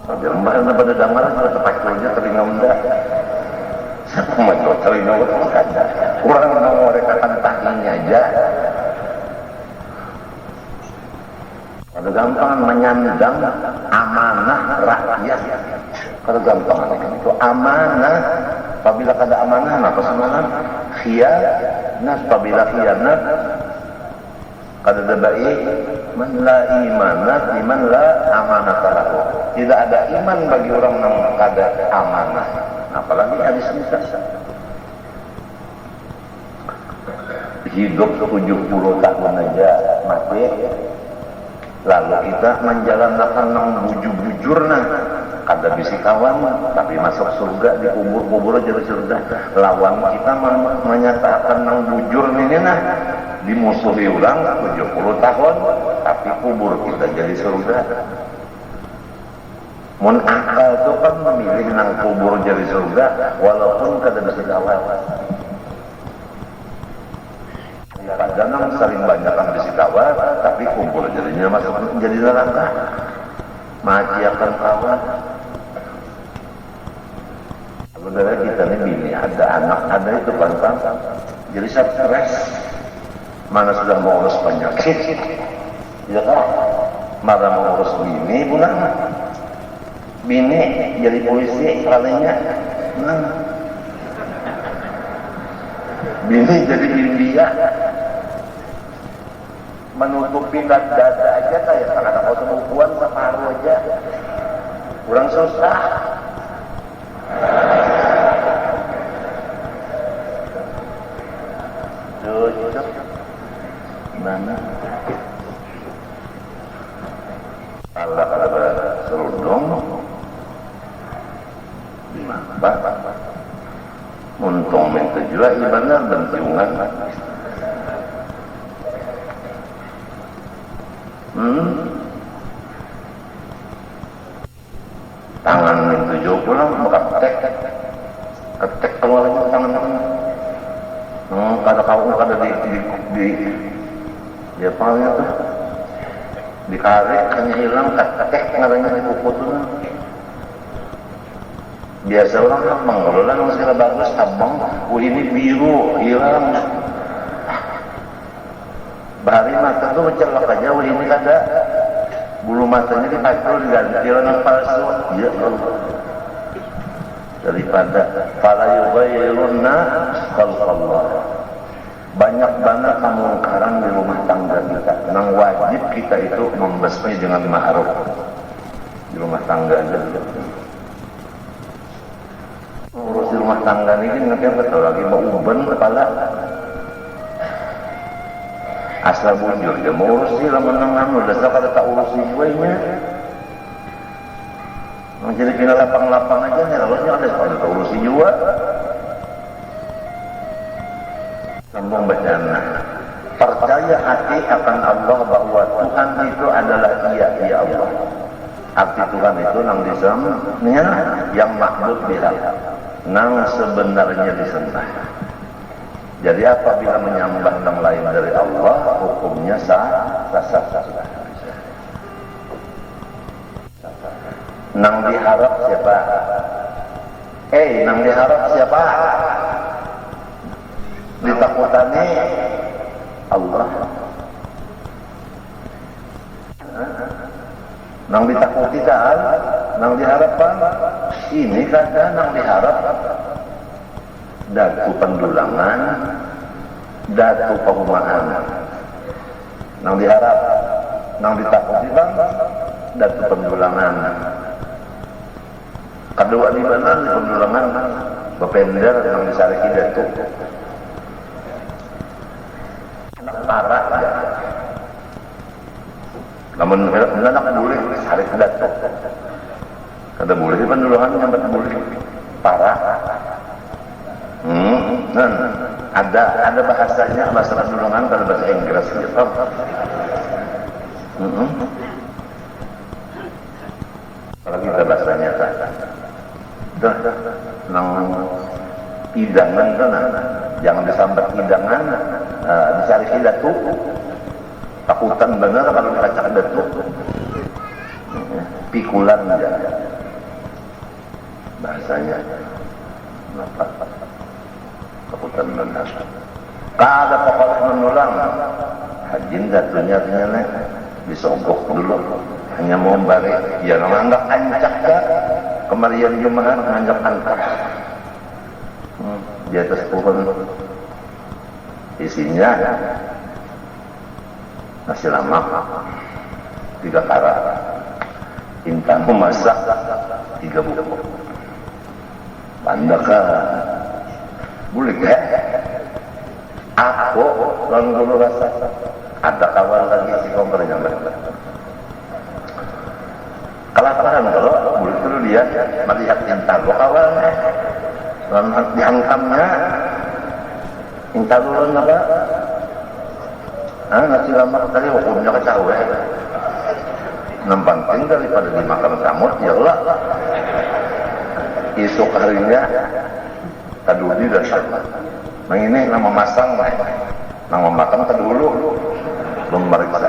[SPEAKER 1] Tapi lembaran pada damar kalau terpaculnya telinga unda. Siapa mau telinga unda? Kurang mau mereka tahinya aja. Kalau gampang menyandang amanah rakyat. Kalau gampang itu amanah. Apabila ada amanah, apa semangat? Khianat. Apabila khianat, kada ada baik. Man la imanat liman la amanat lahu. Tidak ada iman bagi orang yang kada amanah. Apalagi hadis Musa. Hidup 70 tahun aja mati. Lalu kita menjalankan nang bujur-bujurna. Kada bisi kawan, tapi masuk surga di kubur-kubur jadi surga. Lawan kita menyatakan nang bujur ini nah dimusuhi ulang 70 tahun, tapi kubur kita jadi surga. Mun akal itu kan memilih nang kubur jadi surga, walaupun kada bisi kawan. Kadang nang sering banyakan bisi kawan, tapi kubur jadinya masuk jadi neraka. Majiakan kawan. Saudara kita ini bini, ada anak, ada itu kan. Jadi saya stres. Mana sudah mau urus penyakit, ya kan? Mana mau urus bini, bukan? Bini jadi polisi, kalinya. Bini jadi India. Menutupi dada aja kayak anak kau sebukuan separuh aja. Kurang susah. Cocok. Gimana? Kalau ada serudung, gimana? Untung minta juga ibadah dan tiungan. Tangan itu juga pulang ketek keluar lagi tangan. Kada kau kada di dia palnya tuh dikarik hanya hilang ketek ngaranya di buku tuh. Biasa orang kan mengelola yang segala bagus abang, ini biru hilang. Bahari mata tuh mencelak aja, ini kada bulu matanya dipacul diganti orang palsu. Ya Allah. Daripada fala yughayyiruna khalqallah. Banyak banget kemungkaran di rumah tangga kita. Nang wajib kita itu membasmi dengan ma'ruf di rumah tangga aja. Urus di rumah tangga ini nanti yang betul lagi mau uban kepala. Asal bujur dia mau urus sih lama menang udah kada tak urus jiwanya. Jadi pindah lapang-lapang aja nih, harusnya ada sekali tak urus jiwa. Sambung bacaan. Percaya hati akan Allah bahwa Tuhan itu adalah Dia, ya Allah. Arti Tuhan itu nang disembahnya yang makhluk bilang, nang sebenarnya disembah. Jadi apabila menyembah yang lain dari Allah, hukumnya sah. Nang diharap siapa? Nang diharap siapa? Ditakutani Allah. Nang ditakuti kan? Nang diharapkan? Ini kada nang diharap. Datu pendulangan, datu perumahan. Nang diharap, nang ditakuti kan? Datu pendulangan. Kedua di mana di pendulangan? Bepender yang disariki datu. Parah ya. Namun anak boleh sarik datu. Kada boleh di pendulangan nyambat boleh. Parah. Ada bahasanya bahasa pendulangan kalau bahasa Inggris gitu. Kalau kita bahasanya nang hidangan kan, jangan disambat hidangan, dicari datu. Takutan benar kalau dikacak datu. Pikulan aja. biasanya kenapa kaputan benar kada pokoknya menulang hajin datunya bisa ogok dulu hanya mau balik ya nganggap ancak ka kemarian Jumat nganggap ancak di atas pohon isinya nasi lemak 3 karat intan memasak 3 buku pandaka boleh gak? Aku lalu dulu rasa ada kawan lagi si kompor yang berbeda kelaparan kalau boleh dulu dia melihat intan kawan lalu dihantamnya intan dulu apa? Nasi lemak tadi hukumnya kacau penting daripada dimakan samut ya Allah esok harinya kadudi dasar nah ini nama masang nama makan kedulu belum meriksa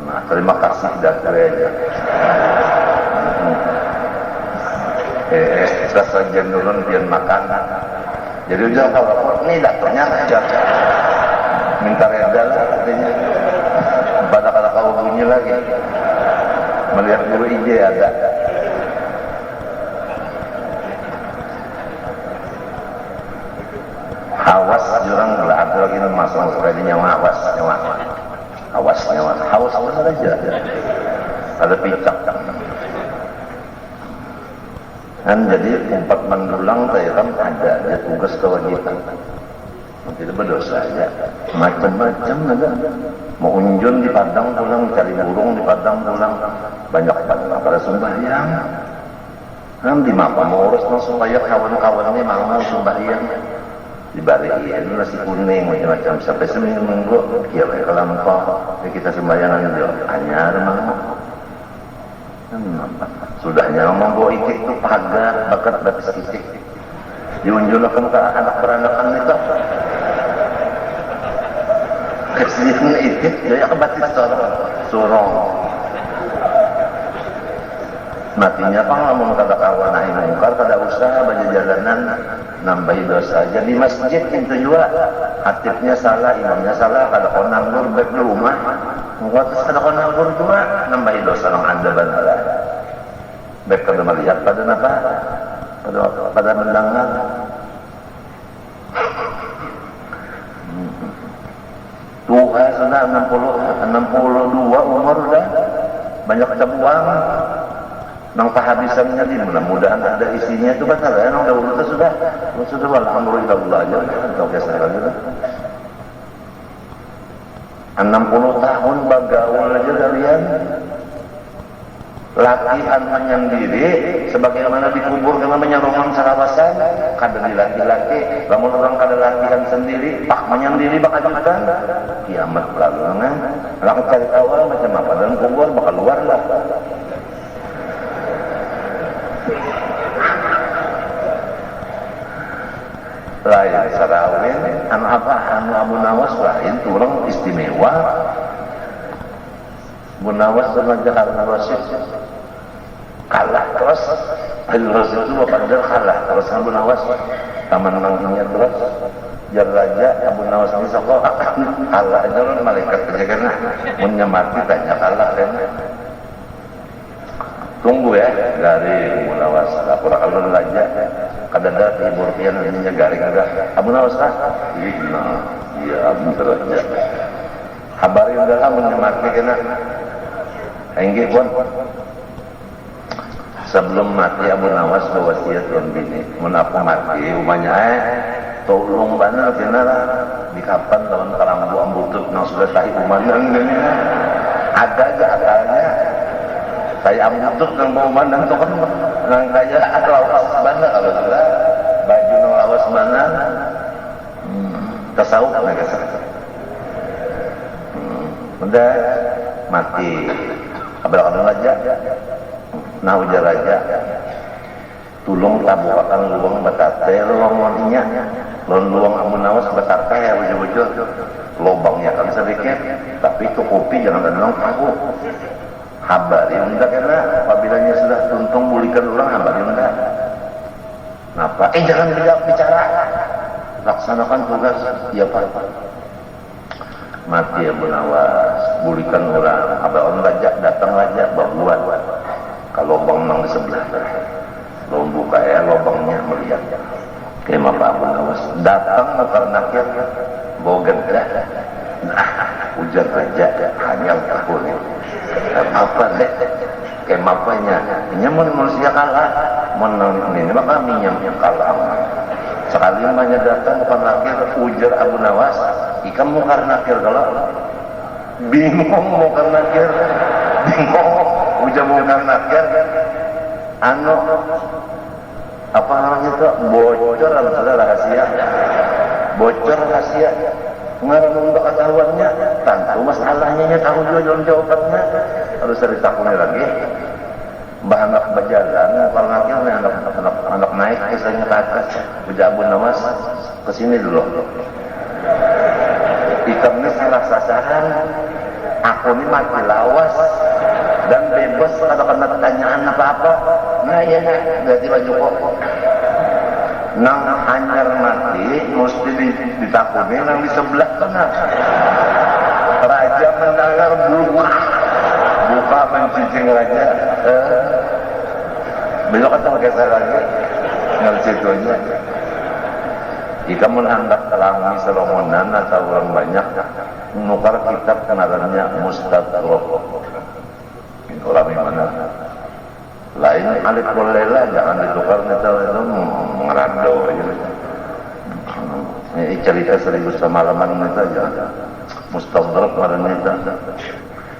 [SPEAKER 1] nah terima kasih datanya saja nurun biar makan jadi udah kalau ini datanya aja minta reda lah katanya pada kata kau bunyi lagi melihat guru ide ada awas jurang lah ada lagi masang sekali nyawa awas aja ada picak kan jadi 4 mendulang saya kan ada tugas kewajiban tidak berdosa aja macam-macam ada mau unjun di padang pulang cari burung di padang pulang banyak pada sembahyang kan di mapa mau urus sembahyang kawan-kawannya mau sembahyang dibalikin nasi kuning macam-macam sampai seminggu ya kelampau kita sembayangan juga hanya memang sudahnya ngomong bahwa itik itu pagar bakat batis itik diunjulkan ke anak peranakan itu kesedihan itik dia kebatis sorong matinya apa ngomong kata kawan nahi mungkar kada usaha baca jalanan nambahi dosa jadi masjid itu juga hatibnya salah imamnya salah kada kau nanggur baik di rumah enggak terus kada kau nanggur juga nambahi dosa orang anda bandara baik kada melihat pada apa pada mendengar Tuhan sudah 62 umur dah banyak cabuang nang kehabisannya di mudah-mudahan ada isinya itu betul ya nang dahulu itu sudah alhamdulillah aja kalau biasa lagi 60 tahun bagaul aja kalian latihan menyendiri sebagaimana dikubur dengan menyerongan sarawasan kada di laki-laki lamun orang kada latihan sendiri pak menyendiri bakal jutaan kiamat lalu kan orang cari awal macam apa dan kubur bakal luar lah lain sarawin apa Abu Nawas lain turang istimewa Abu Nawas sama Jakarta Rasid kalah terus Abu Rasid itu padahal kalah terus Abu Nawas taman nangnya terus jar raja Abu Nawas ini sokok kalah aja orang malaikat aja karena menyemati tanya kalah kan tunggu ya dari Abu Nawas lapor kalau raja kadang-kadang hibur pian ininya garing agak Abu Nawas lah iya bener aja habari udah menyemati kena enggih pun sebelum mati Abu Nawas berwasiat dan bini mun aku mati umanya tolong benar kena di kapan lawan karambu ambutut nang sudah tahi umanan ada aja akalnya saya ambutut nang bau mandang tuh kan nang kaya lawas mana kalau sudah baju nang lawas mana tasawuf mereka udah mati abang raja nah ujar raja tulung tabukakan luang batate luang moninya luang Abu Nawas batate ya wujud-wujud lobangnya kan sedikit tapi tukupi jangan ada orang tahu habari unda karena apabila sudah tuntung bulikan orang habari unda Kenapa? Jangan bicara. Laksanakan tugas. Ya Pak. Mati ya Bunawas. Bulikan orang. Abah orang raja datang raja babuan. Kalau lubang nang di sebelah. Lo buka ya lubangnya melihat. Kema Pak Bunawas. Datang karena kita bogan dah. Nah, ujar raja hanya tahun. Apa deh? Kemapanya? Nyamun manusia kalah. Ini maka kami yang kalah. Sekali banyak datang bukan nakir ujar Abu Nawas. Ikam mau karena nakir kalau bingung mau karena nakir, bingung ujar mau karena nakir. Apa namanya itu bocor adalah rahasia. Bocor rahasia. Ngarang untuk ketahuannya, tentu masalahnya tahu juga jawabannya. Harus ditakuni lagi. Anak berjalan, kalau anak naik, kisahnya ke atas. Udah Abu Nawas kesini dulu. Ikam ini salah sasaran. Aku ini mati lawas dan bebas kalau kena pertanyaan apa-apa. Nah ya, berarti baju kok. Nang hanyar mati mesti ditakuni nang di sebelah sana. Raja mendengar buka mencicing raja. Besok kata pakai saya lagi ngal situ aja. Jika menanggap kelami selomonan atau orang banyak menukar kitab kenalannya Mustadrak. Itu lami mana? Lain alif kolela jangan ditukar itu mengerando gitu. Ini cerita 1000 semalaman itu aja. Mustadrak marane itu.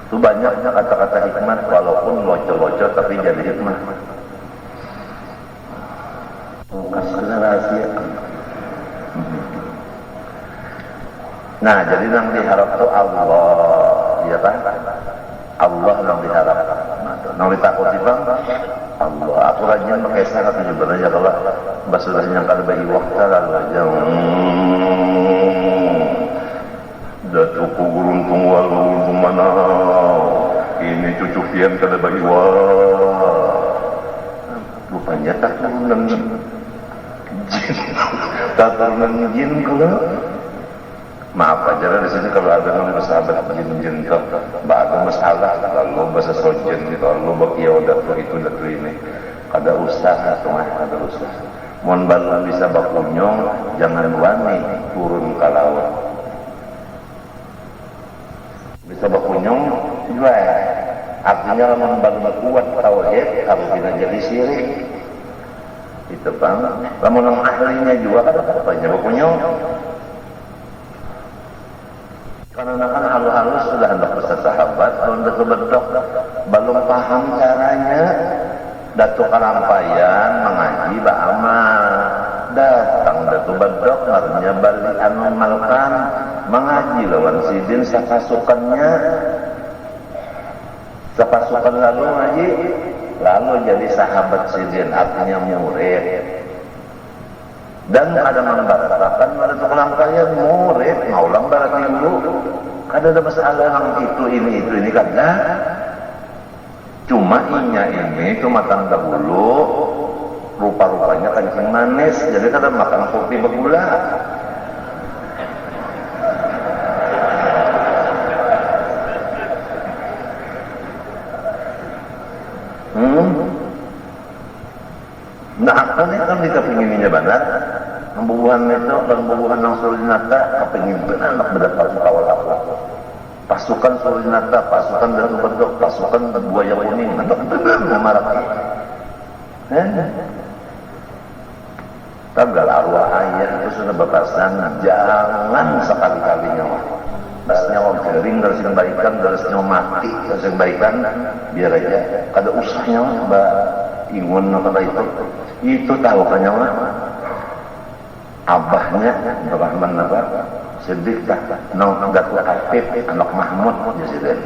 [SPEAKER 1] Itu banyaknya kata-kata hikmat walaupun loco-loco tapi jadi hikmat. Kasih rahasia. Nah, jadi yang diharap itu Allah, ya kan? Allah yang diharap. Nah, ditakuti bang, Allah. Aku rajin pakai sangat sebenarnya kalau bahasanya kalau bagi waktu lalu aja. Datuku guruntung walu mana? Ini cucu pian kada bagi rupanya tak turunan jin, tak turunan jin kalau. Maaf aja di sini kalau ada yang bersahabat jin-jin itu, ada masalah kalau bahasa sojen gitu, kalau bagi udah begitu datu ini, ada usaha tuh ada usaha. Mohon balon bisa bakunyong, jangan wani turun ke laut. Bisa bakunyong juga, artinya mohon balon kuat tauhid, kalau tidak jadi syirik. Itu bang, namun ahlinya juga kan apanya bakunyong. Karena kan halus-halus sudah hendak bersahabat, sudah kebedok, belum paham caranya, datuk kalampayan mengaji ba'amal, datang datuk bedok, artinya balik anumalkan, mengaji lawan sidin sepasukannya, sepasukan lalu ngaji, lalu jadi sahabat sidin, artinya murid. Dan ada membaratakan ada tukang kaya murid maulang barat dulu ada masalah yang itu ini kada cuma ini cuma tanda dahulu rupa-rupanya kencing manis jadi kada makan kopi bergula nah aku ini kan dikepingininya benar pembuahan itu dan pembuahan yang surinata kepingin benar anak berdapat kawal aku pasukan surinata, pasukan dalam bentuk pasukan buaya kuning anak benar marah tagal arwah ayah itu sudah berpasan jangan sekali-kali nyawa das nyawa kering dari sini baikan dari nyawa mati dari sini baikan biar aja kada usah nyawa mbak ingun kata itu tahu kan nyawa abahnya Rahman Nabar Siddiq nong Datuk Aktif anak Mahmud Jasiden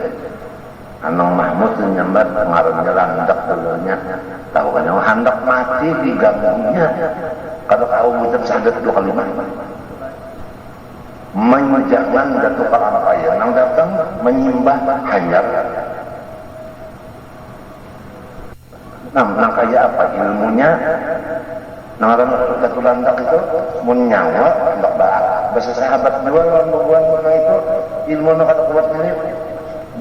[SPEAKER 1] anak Mahmud nyambat pengaruhnya landak dulunya tahu kan nyawa hendak mati di ganggunya kalau kau ucap syahadat 2 kalimat menjangan Datuk Kalampayan nang datang menyimbah hanyar nang kaya apa ilmunya Nangaran katulandak itu mun nyawa enggak bahasa sahabat dua lawan bubuan itu ilmu nu kata kuat ini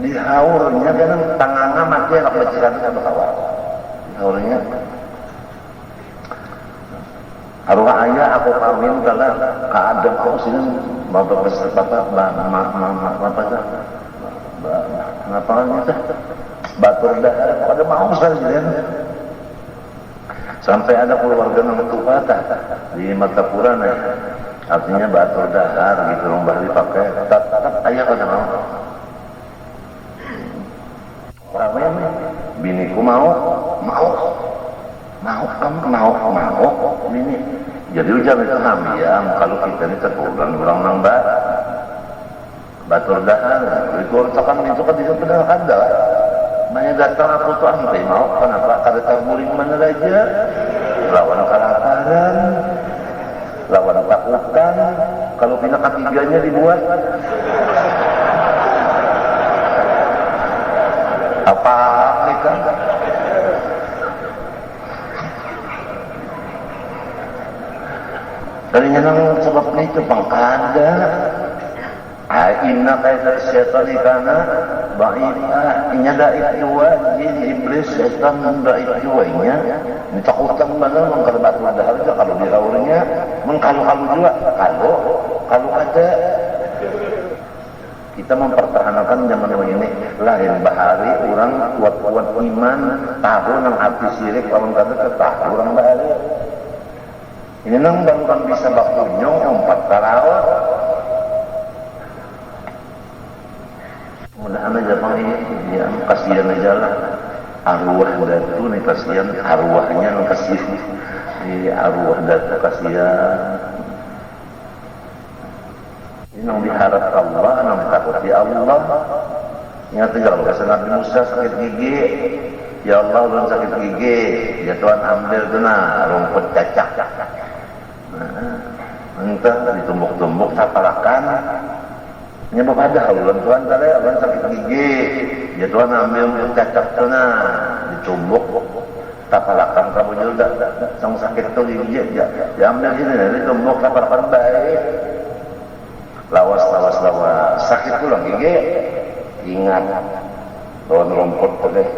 [SPEAKER 1] dihaurnya kan tanganga mati anak beciran ka bakawa dihaurnya arwah ayah aku kawin kala ka adem kok sini bapak besar bapak apa itu batur dahar pada mau saja sampai ada keluarga yang tua di mata Purana artinya batur dahar gitu orang Bali pakai tetap ayah kada mau kawin biniku mau bini jadi ujar itu hamiam kalau kita ini terpulang orang nambah batur dahar itu orang itu kan tidak pernah ada banyak datang aku tuh antri mau kenapa kada terguling mana aja lawan kelaparan lawan takutan kalau pindah ketiganya dibuat apa nih kan dari nang sebabnya itu pangkada inna kaita syaitan kana ba'ifah inya itu jin iblis setan itu nya ditakutan mana mun kalau batu dahar kalau diraurnya mun kalau juga kalau ada kita mempertahankan zaman ini lain bahari orang kuat-kuat iman tahu nang hati sirik lawan kada tahu orang bahari ini nang bangkan bisa bakunyong 4 tarawih mudah-mudahan aja bang ini ya kasihan aja lah arwah datu nih kasihan arwahnya nih kasihan di arwah datu kasihan ini yang diharap Allah yang ditakuti Allah ingat kalau kata Nabi Musa sakit gigi ya Allah belum sakit gigi ya Tuhan ambil tu nah rumput cacak entah ditumbuk-tumbuk tapalakan nya bapak ada ulang Tuhan tadi abang sakit gigi ya Tuhan ambil cacak tu nah ditumbuk tapalakan kamu juga sang sakit tu gigi ya ambil ini ditumbuk tapalakan baik lawas sakit tu lah gigi ingat lawan rumput tu deh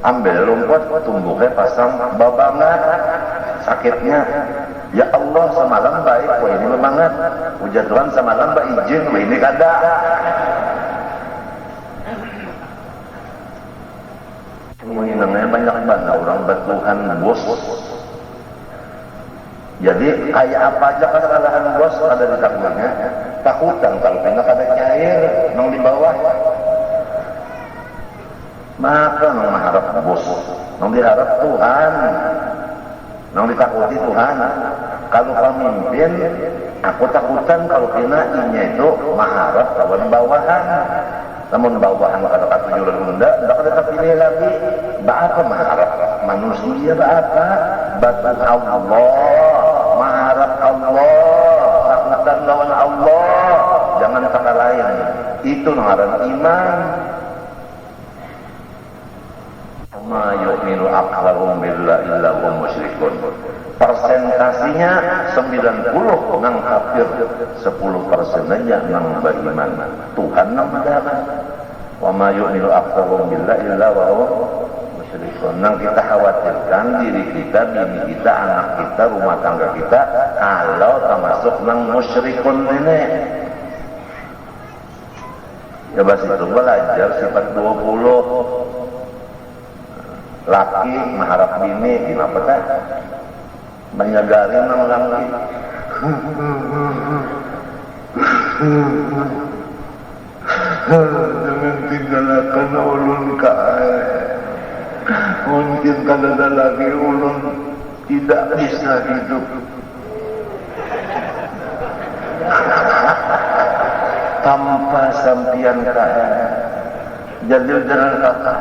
[SPEAKER 1] ambil rumput tumbuknya pasang babangan sakitnya ya Allah semalam baik wah ini memangat puja Tuhan semalam baik izin wah ini kada namanya banyak banget orang bertuhan bos jadi kayak apa aja kesalahan bos ada di tangannya takutan kalau pindah kada cair nang di bawah maka nang mengharap bos nang diharap Tuhan nang ditakuti Tuhan kalau pemimpin aku takutan kalau kena inya itu maharap lawan bawahan namun bawahan kata tujuan bunda tidak ada terpilih lagi apa maharap manusia apa batu Allah maharap Allah takutan lawan Allah jangan kata lain itu ngaran iman ma yu'minu aqlahum billahi illa hum musyrikun persentasinya 90 nang kafir 10% aja nang beriman Tuhan nang mendarat wa ma yu'minu aqlahum billahi illa hum musyrikun nang kita khawatirkan diri kita bini kita anak kita rumah tangga kita kalau termasuk nang musyrikun ini ya bas itu belajar sifat 20 laki mengharap bini kenapa teh menyadari nang laki jangan tinggalkan ulun kae mungkin kalau ada lagi ulun tidak bisa hidup tanpa sampian kae jadi jangan kata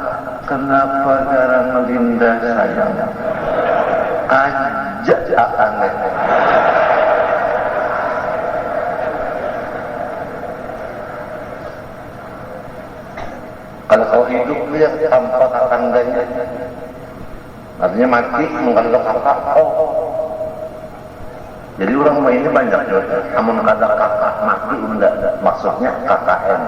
[SPEAKER 1] kenapa jarang melindah sayang ajak aneh kalau kau hidup lihat tanpa kakandanya artinya mati mengandung kakak Jadi orang mah ini banyak amun kata kakak maki enggak, maksudnya KKN.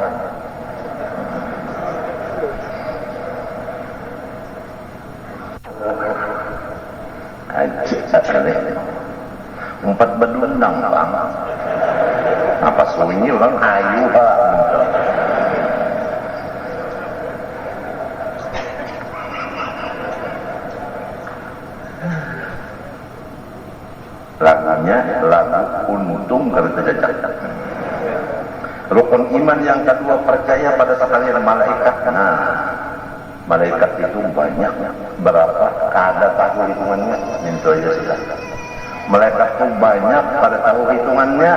[SPEAKER 1] Empat bedundang bang. Apa sunyi orang ayu pak. Lagunya lagu untung kalau tidak cacat. Rukun iman yang kedua, percaya pada sekalian malaikat. Nah, malaikat itu banyak, berapa kada tahu hitungannya, minta aja sudah. Malaikat itu banyak, pada tahu hitungannya.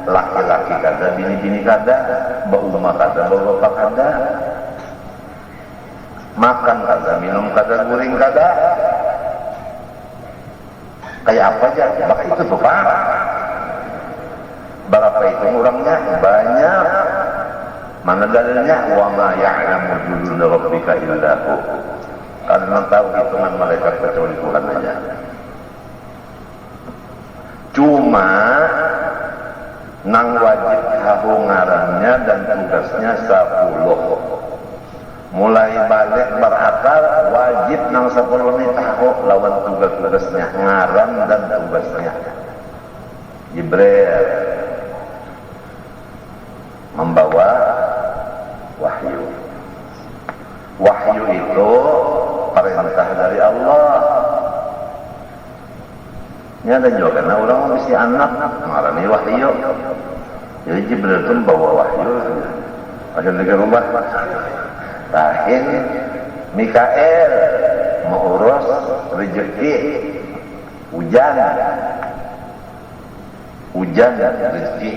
[SPEAKER 1] Laki-laki kada, bini-bini kada, bauma kada, bapak kada, makan kada, minum kada, guring kada. Kayak apa aja, maka itu tuh pak. Berapa itu orangnya? Banyak. Mana dalilnya? Wa ma ya'lamu junuda rabbika illa hu. Karena tahu hitungan malaikat kecuali Tuhan aja. Cuma nang wajib habu ngarannya dan tugasnya 10. Mulai balik berakal wajib nang 10 ini tahu lawan tugas-tugasnya, ngaran dan tugasnya. Jibril membawa wahyu. Wahyu itu perintah dari Allah. Ini ada juga karena orang mesti anak ngarani wahyu. Jadi Jibril itu membawa wahyu. Ada di rumah. Tahin Mikael mengurus rezeki hujan rezeki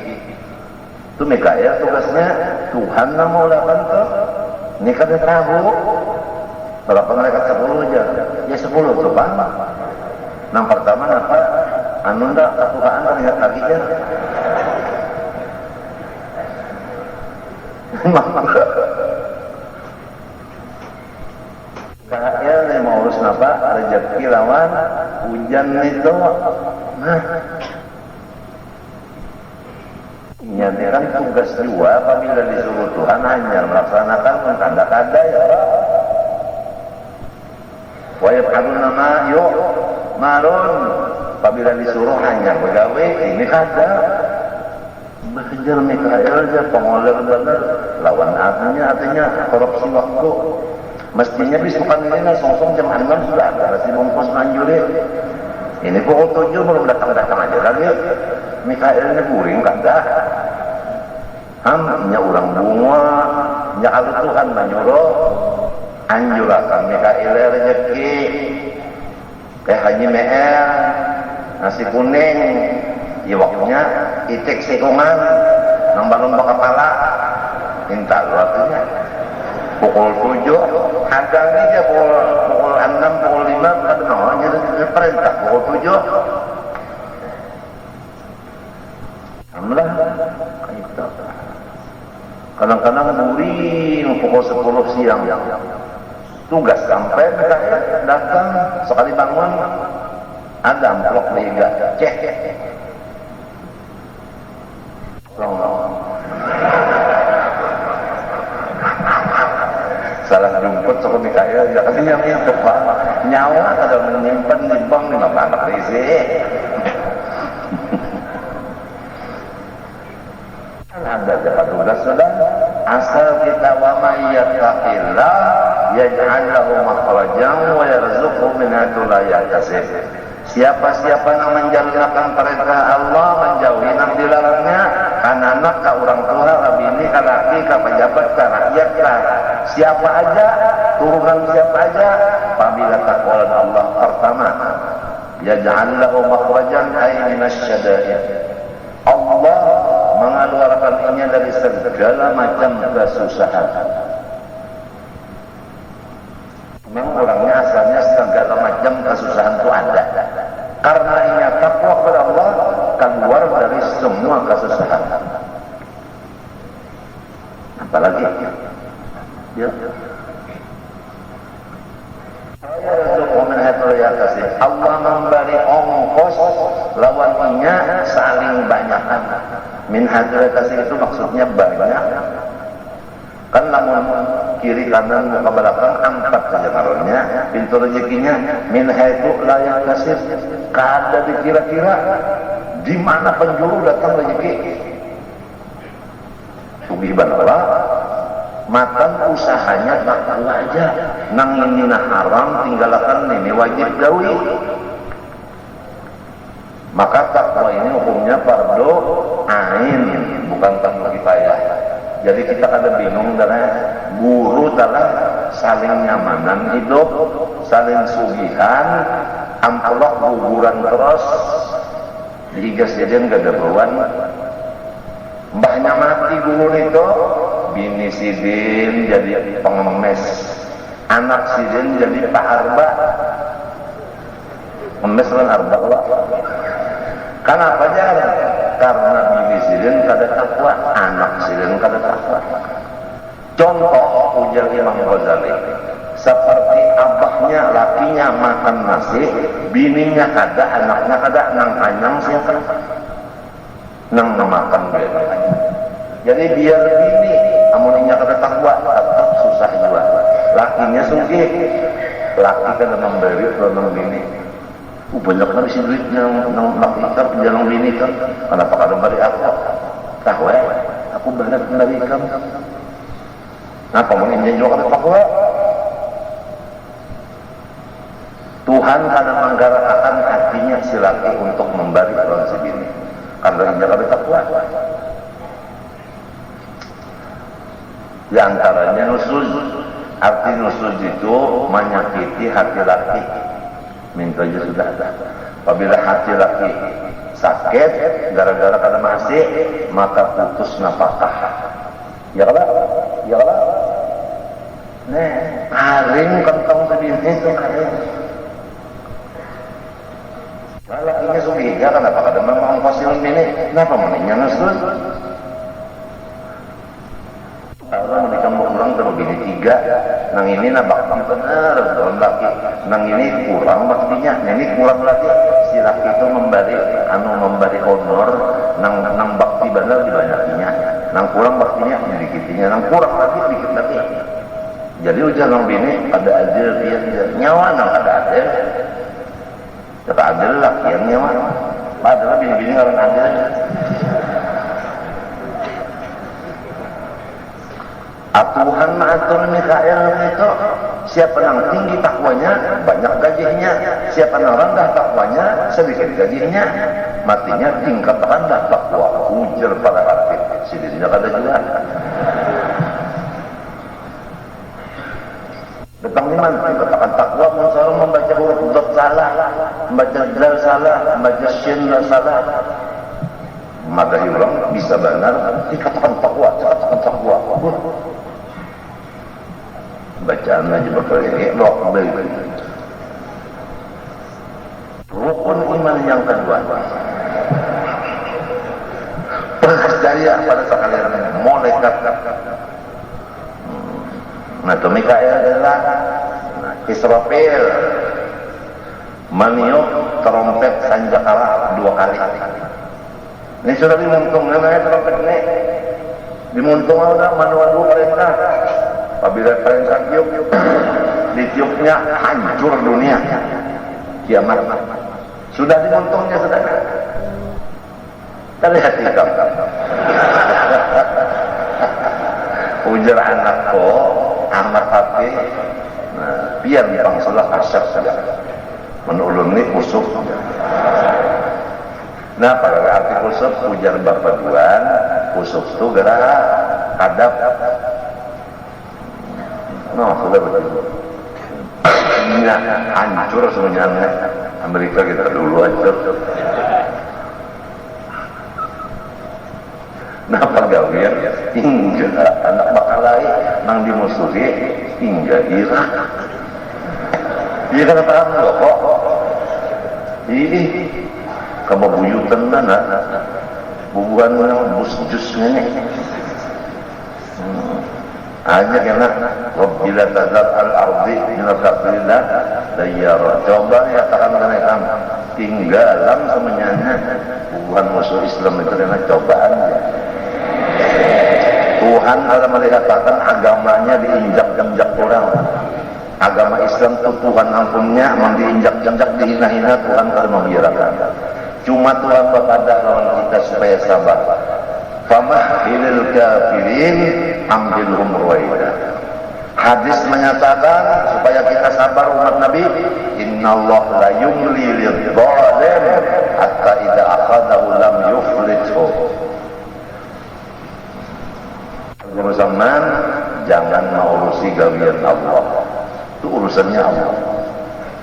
[SPEAKER 1] itu Mikael tugasnya. Tuhan mau lakukan tuh ini kada tahu berapa mereka 10 aja ya 10 tuh bang. Yang pertama apa anu ndak ketuhaan terlihat lagi ya Mikael yang mau urus napa rezeki lawan hujan itu nah nyatakan tugas juga apabila disuruh Tuhan hanya melaksanakan kada-kada ya Pak. Wa yaf'aluna ma marun apabila disuruh hanya begawe ini kada. Belajar Mikael aja pengolah benar lawan artinya korupsi waktu. Mestinya bisukan ini nah song-song jam 6 sudah ada si bungkus manjuri. Ini pukul 7 belum datang-datang aja lagi. Mikael ini guring kada. Nya orang bunga, nya kalau Tuhan menyuruh anjurakan Mikael rezeki. Kayak Haji Meel nasi kuning, ya waktunya itik sikungan, nang balon kepala, minta waktunya. Pukul 7, hadangnya dia pukul 6, pukul 5, kan jadi perintah pukul 7. Alhamdulillah, itu. Kadang-kadang guring pukul 10 siang. Tugas sampai mereka datang sekali bangun ada amplop mega cek. Salah jemput sama Mikael, ya katanya itu Pak, nyawa kada menyimpan di bank di anak risi. Ada jabat tugas sudah, asal kita wa may yattaqillah yaj'al lahu makhrajan wa yarzuqhu min haitsu la yahtasib. Siapa-siapa yang menjalankan perintah Allah, menjauhi yang dilarangnya, anak-anak ka orang tua, ka bini, ka laki, ka pejabat, ka rakyat, ka siapa aja, turunan siapa aja, apabila takwalan Allah pertama, yaj'al lahu makhrajan ay minasyada'id. Allah mengeluarkannya dari segala macam kesusahan. Memang orangnya asalnya segala macam kesusahan itu ada. Karena ini takwa kepada Allah keluar dari semua kesusahan. Apalagi ya. Allah memberi ongkos lawannya saling banyakan. Min hadil kasih itu maksudnya banyak. Kan lamun kiri kanan muka belakang angkat saja taruhnya, pintu rezekinya min haitu layak kasih. Kada dikira-kira di mana penjuru datang rezeki. Tugiban Allah, makan usahanya takwa aja. Nang ini haram tinggalkan ini wajib gawi. Maka takwa ini hukumnya fardu ain, bukan fardu kifayah. Jadi kita kada bingung karena guru telah saling nyamanan hidup, saling sugihan, ampelok guguran terus, dihigas jadian gak ada beruan. Mbahnya mati guru itu, bini sidin jadi pengemes, anak sidin jadi pak arba, ngemes kan arba lah. Kenapa jarang? Karena bini sidin kada takwa, anak sidin kada takwa. Contoh ujar Imam Ghazali, seperti abahnya lakinya makan nasi, bininya kada, anaknya kada, nang anyam siapa? Nang makan beda. Jadi biar bini amuninya kada takwa tetap susah juga. Lakinya sugih, laki kada memberi nang bini. Banyak kan isi duit nang laki kan penjalan bini kan. Kenapa kada beri aku? Tahu aku banyak dari kamu. Napa mau juga kada takwa? Tuhan kada menggerakkan hatinya si laki untuk memberi lawan si bini. Karena dia kada takwa. Di antaranya nusuz. Arti nusuz itu menyakiti hati laki. Minta aja sudah ada. Apabila hati laki sakit gara-gara kada masih, maka putus nafkah. Ya kada? Ya kada? Nah, aring kantong sebini itu karing. Kalau lakinya sugiga kenapa kada memang fosil bini? Kenapa maninya nusuz? Kalau menikah mau pulang terus bini 3, nang ini bakti benar dalam laki, nang ini kurang baktinya, ini kurang lagi. Si laki itu memberi honor, nang bakti benar dibanyakinya, nang kurang baktinya sedikitnya, nang kurang lagi dikit lagi. Jadi ujar nang bini ada adil dia tidak nyawa, nang ada adil, kata adil laki yang nyawa, padahal bini-bini orang adil. Tuhan mengatur Mikael itu siapa yang tinggi takwanya banyak gajinya, siapa yang rendah takwanya sedikit gajinya, matinya tingkat rendah takwa ujar para hakim sidinnya kada juga. Betang iman dikatakan takwa seorang membaca huruf dot salah, membaca dal salah, membaca shin salah, madahi orang bisa benar dikatakan takwa, dikatakan takwa. Bacaan aja berkali-kali rukun iman yang kedua percaya pada sekalian malaikat. Nah itu Mikael adalah Israfil meniup trompet sanjakala 2 kali. Ini sudah dimuntung namanya trompet ini dimuntung ada manual perintah. Apabila perintah tiup, ditiupnya hancur dunia, kiamat. Sudah dimontongnya sudah. Terlihat hitam. Ujar anakku, amat hati. Nah, biar bangsalah asyik saja. Menulungi usuk. Nah, pada arti usuk ujar berpaduan, usuk itu gerak hadap. No, sudah betul. Ini hancur semuanya. Amerika kita dulu hancur. Nah, pegawai hingga anak bakalai nang dimusuhi hingga Irak. Dia kata paham loh kok. Ini kebabuyutan mana? Bubuhan bus-jusnya nih. Hanya karena Rabbila tazar al-ardi minal kafirin dayyara. Coba ya katakan mereka tinggalan semuanya. Tuhan musuh Islam itu adalah cobaan. Tuhan kalau melihatkan agamanya diinjak-injak orang. Agama Islam itu Tuhan ampunnya, diinjak-injak, dihina-hina, Tuhan kalau membirakan. Cuma Tuhan berkata lawan kita supaya sabar. Famahhilil kafirin ambilhum ruwaida. Hadis menyatakan supaya kita sabar umat Nabi. Innallaha la yumli lidh-dhalim hatta idza akhadahu lam yuflithu. Zaman jangan mengurusi gawian Allah. Itu urusannya Allah.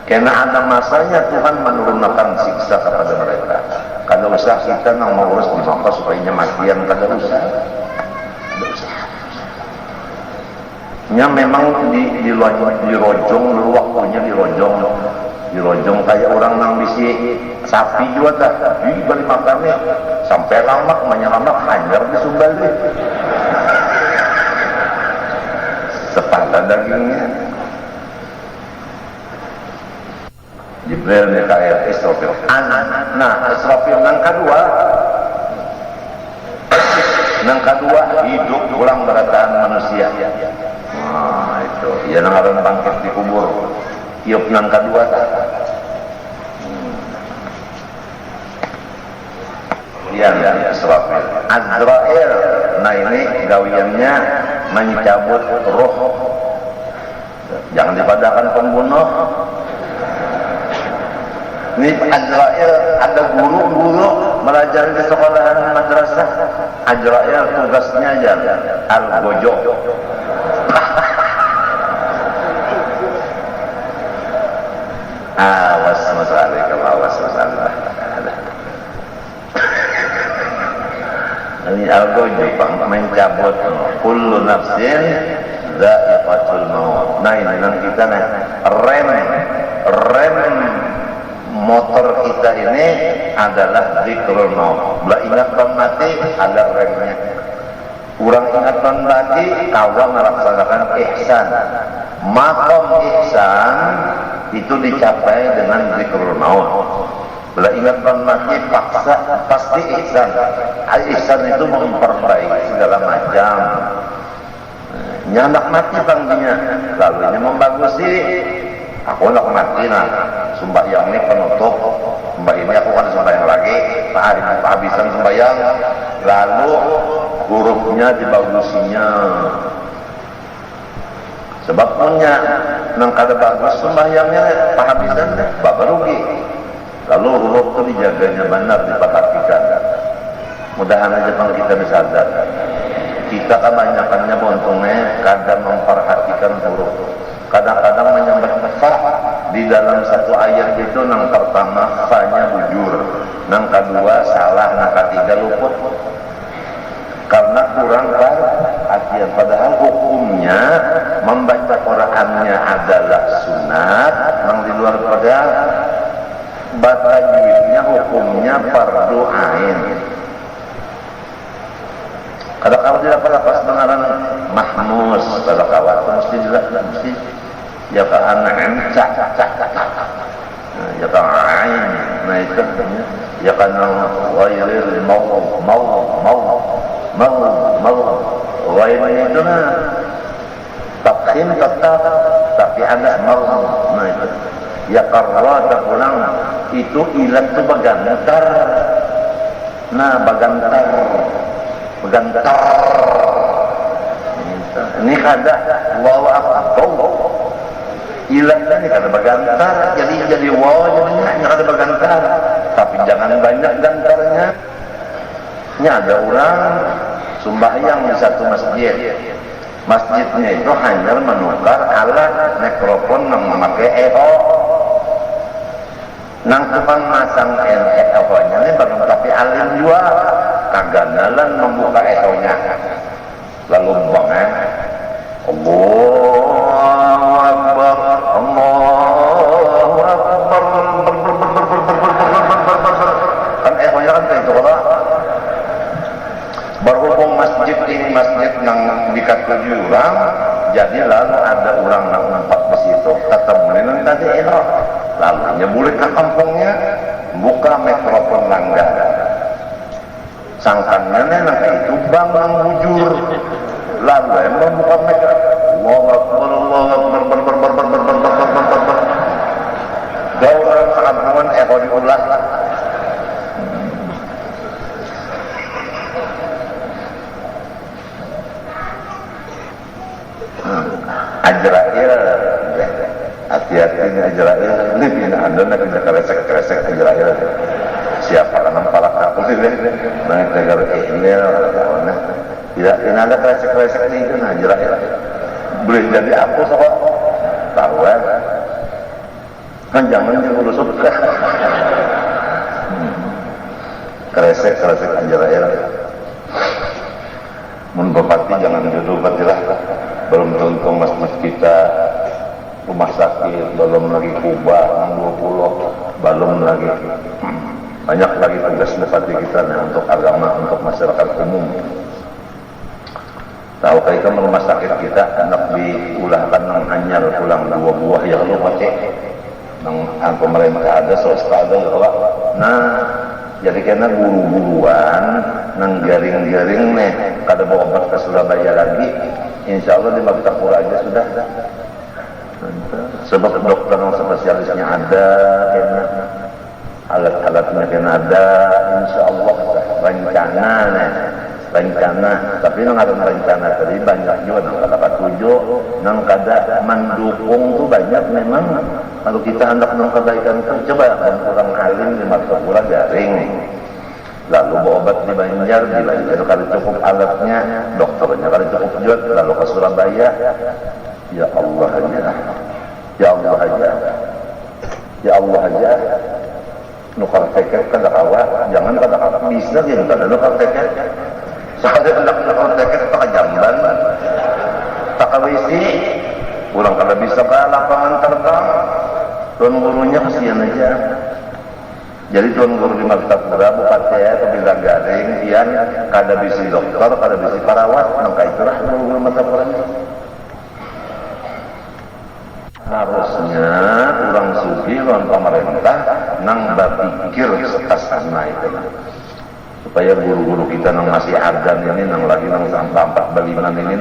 [SPEAKER 1] Karena ada masanya Tuhan menurunkan siksa kepada mereka. Kada usah kita nang mengurus di maka supaya matian, kada usah. Kada usah. Nya memang dirojong dulu waktunya dirojong kayak orang nang bisi sapi juga dah. Di balik makannya sampai lamak menyelamak hanyar di Sumbali. Sepadan dagingnya. Jibril, Mikail, Israfil. Nah, Israfil nang kedua hidup kurang berataan manusia. Nah, itu ya nang aran bangkit di kubur. Hidup nang kedua tak. Ya, Israfil. Azrail. Nah, ini gawiannya mencabut roh. Jangan dipadakan pembunuh. Ini Azrail, ada guru belajar di sekolahan madrasah. Azrail tugasnya aja al-gojo. Awas masalah, awas masalah. Ini al-gojo mencabut kullu nafsin dha'iqatul maut. Nah ini nanti kita rem motor kita ini adalah zikrul maut. Bila ingatan mati ada remnya. Kurang ingatan mati kawan melaksanakan ihsan. Maqam ihsan itu dicapai dengan zikrul maut. Bila ingatan mati paksa pasti ihsan. Ihsan itu memperbaiki segala macam. Nyandak mati bangkinya, lalu ini membagusi. Aku nak mati nah, sembahyang ini penutup, sembahyang ini aku kan sembahyang lagi, kehabisan sembahyang, lalu hurufnya dibagusinya. Sebab punya, nang kada bagus sembahyangnya, kehabisan, bapak rugi. Lalu huruf itu dijaganya benar, diperhatikan. Mudahan aja bang kita disadar. Kita kebanyakannya bontongnya kadang memperhatikan huruf. Kadang-kadang menyambat fa di dalam satu ayat itu nang pertama fa-nya bujur, nang kedua salah, nang ketiga luput. Karena kurang perhatian. Padahal hukumnya membaca Qur'annya adalah sunat, nang di luar pada baca tajwidnya hukumnya fardu ain. Kalau tidak pas dengaran mahmus, kalau kawan mesti jelas, mesti ya ka anak cak ya ka ain, nah itu ya kan ghairil ghairnya itu nah tafkhim tetap tapi ada nah itu ya karwa tak pulang itu ilat itu bagantar, nah bagantar ini kada waw apa ilatnya ini kada bagantar, jadi waw jadinya kada bagantar, tapi jangan banyak gantarnya. Ini ada orang sembahyang di satu masjidnya itu hanya menukar alat mikrofon yang memakai eho, nang depan masang eho-nya ini barang tapi alim juga kaganalan membuka eho-nya lalu banget Allahu Akbar Allahu Akbar kan eho-nya kan kayak itu lah. Berhubung masjid ini masjid yang dikat 7 orang, jadi lalu ada orang yang umpat di situ ketemu dengan tadi eho, lalu boleh ke kampungnya buka mikrofon langgar sangkannya nang itu bang nang bujur lalu emang buka mikrofon Allah Akbar dauran sakampungan diulah Azrail hati-hati ini Azrail ini anda nak bisa kresek Azrail siapa kan para kapal ini naik negara ini tidak ini ada kresek ini kan Azrail boleh jadi aku sama tahu kan jangan urus surga kresek Azrail mun bupati jangan jodoh batilah belum tentu masjid kita rumah sakit belum lagi kubah 20 belum lagi banyak lagi tugas bupati kita untuk agama untuk masyarakat umum tahu kita rumah sakit kita anak diulahkan nang anyar pulang 2 buah ya lu pakai nang pemerintah ada swasta ada ya nah jadi kena guru-guruan nang garing-garing nih kada bawa obat ke Surabaya lagi insya Allah di Magtapura aja sudah sebab dokter yang spesialisnya ada kena alat-alatnya kena ada insya Allah rencana tapi nang ada rencana tadi banyak juga nang kada katujuh nang kada mendukung tuh banyak memang kalau kita hendak nang kebaikan itu coba kurang alim di Magtapura garing lalu berobat di Banjar kalau cukup alatnya dokternya kalau cukup juga lalu ke Surabaya ya Allah aja nukar teket kada kawa jangan kada kawa bisa gitu kada nukar teket sekali hendak nukar teket tak jamban tak kawisi kurang kada bisa ke lapangan terbang tuan gurunya kasihan aja jadi tuan guru di Magtapura bupati ya kebila garing kian kada bisi dokter kada bisi perawat nangka itulah guru Magtapura harusnya kurang sugi lawan pemerintah nang berpikir sekasana itu supaya guru-guru kita nang masih adan ini nang lagi nang sampai baliman ini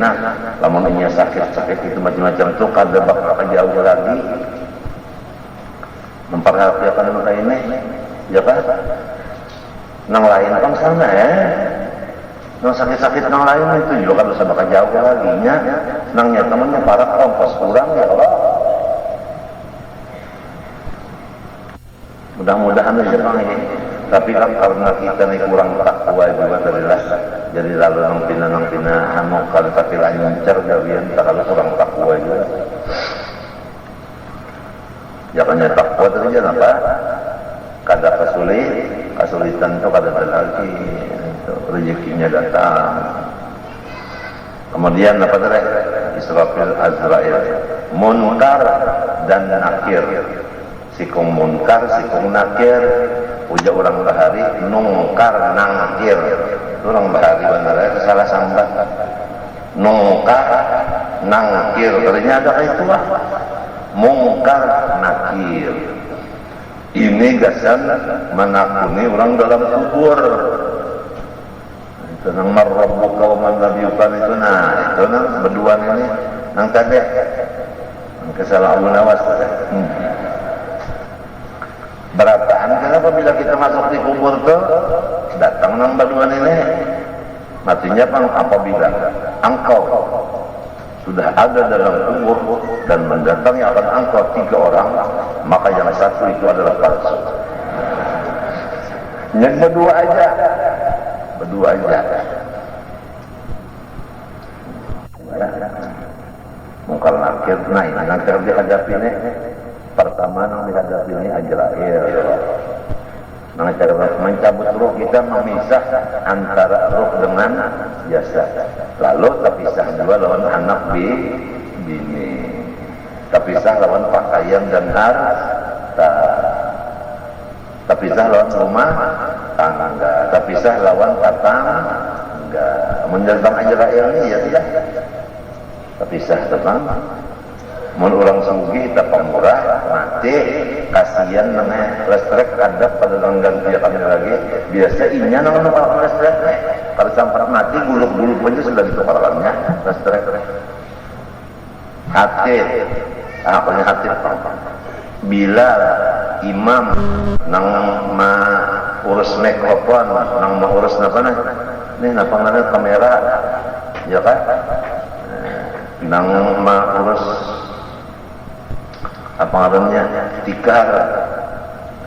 [SPEAKER 1] lamun inya sakit itu macam-macam tuh kada bakal jauh lagi memperhatikan mereka ini ya kan nang lain kan sana nang sakit-sakit nang lain itu juga kan bisa bakal jauh lagi nya nang nya temennya parah ongkos kurang ya Allah mudah-mudahan aja bang ini tapi kan karena kita nih kurang takwa juga terilah jadi lalu nang pina hamok kalau tapi lancar gawian kalau kurang takwa juga jangannya takwa tadi jangan apa kada kesulitan itu kada ada lagi rezekinya datang kemudian apa tadi Israfil Azrail munkar dan nakir sikung munkar sikung nakir uja orang bahari nungkar nangkir orang bahari benar salah sambat nungkar nangkir ternyata itu mungkar nakir ini gasan menakuni orang dalam kubur itu nang marrabbuka wa man nabiyukan itu itu nang berduaan ini nang tadi nang kesalahan Abu Nawas berataan kenapa bila kita masuk di kubur tuh datang nang berduaan ini matinya apabila engkau sudah ada dalam kubur dan mendatangi akan engkau 3 orang maka yang satu itu adalah palsu yang berdua aja mungkar nakir nakir dihadapi ini pertama yang dihadapi ini Azrail nang cara mencabut roh kita memisah antara roh dengan jasad lalu terpisah juga lawan anak bini terpisah lawan pakaian dan harta terpisah lawan rumah tangga terpisah lawan tetangga menjadikan Azrail ini ya tidak terpisah teman mun orang sugih tak pemurah mati kasihan namanya listrik ada pada ganti kami lagi biasa inya namanya kalau listrik kalau sampai mati gulung-gulung aja sudah ditukarkannya listrik hati apanya hati bila imam nang ma urus mikrofon nang ma urus apa nih ini apa kamera ya kan nang ma urus apa namanya tikar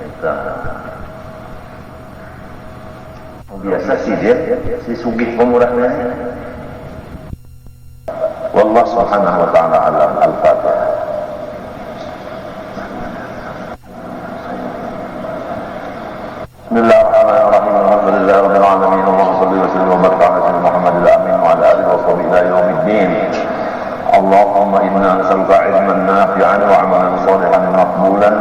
[SPEAKER 1] itu biasa sih dia si sugih pemurahnya wallah subhanahu wa ta'ala alam al-fatihah. Bismillahirrahmanirrahim alhamdulillahi rabbil alamin Allahumma salli wa sallim wa barik ala sayyidina Muhammadil amin wa ala alihi wa sahbihi ila yaumiddin. اللهم إنا نسألك علما نافعا وعملا صالحا مقبولا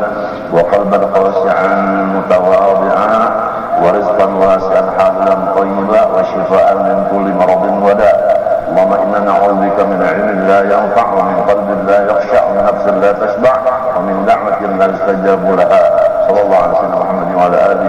[SPEAKER 1] وقلبا خاشعا متواضعا ورزقا واسعا حلالا طيبا وشفاء من كل مرض وداء. اللهم إنا نعوذ بك من علم لا ينفع ومن قلب لا يخشع ومن نفس لا تشبع ومن دعوة لا يستجاب لها. صلى الله عليه وسلم محمد وعلى آله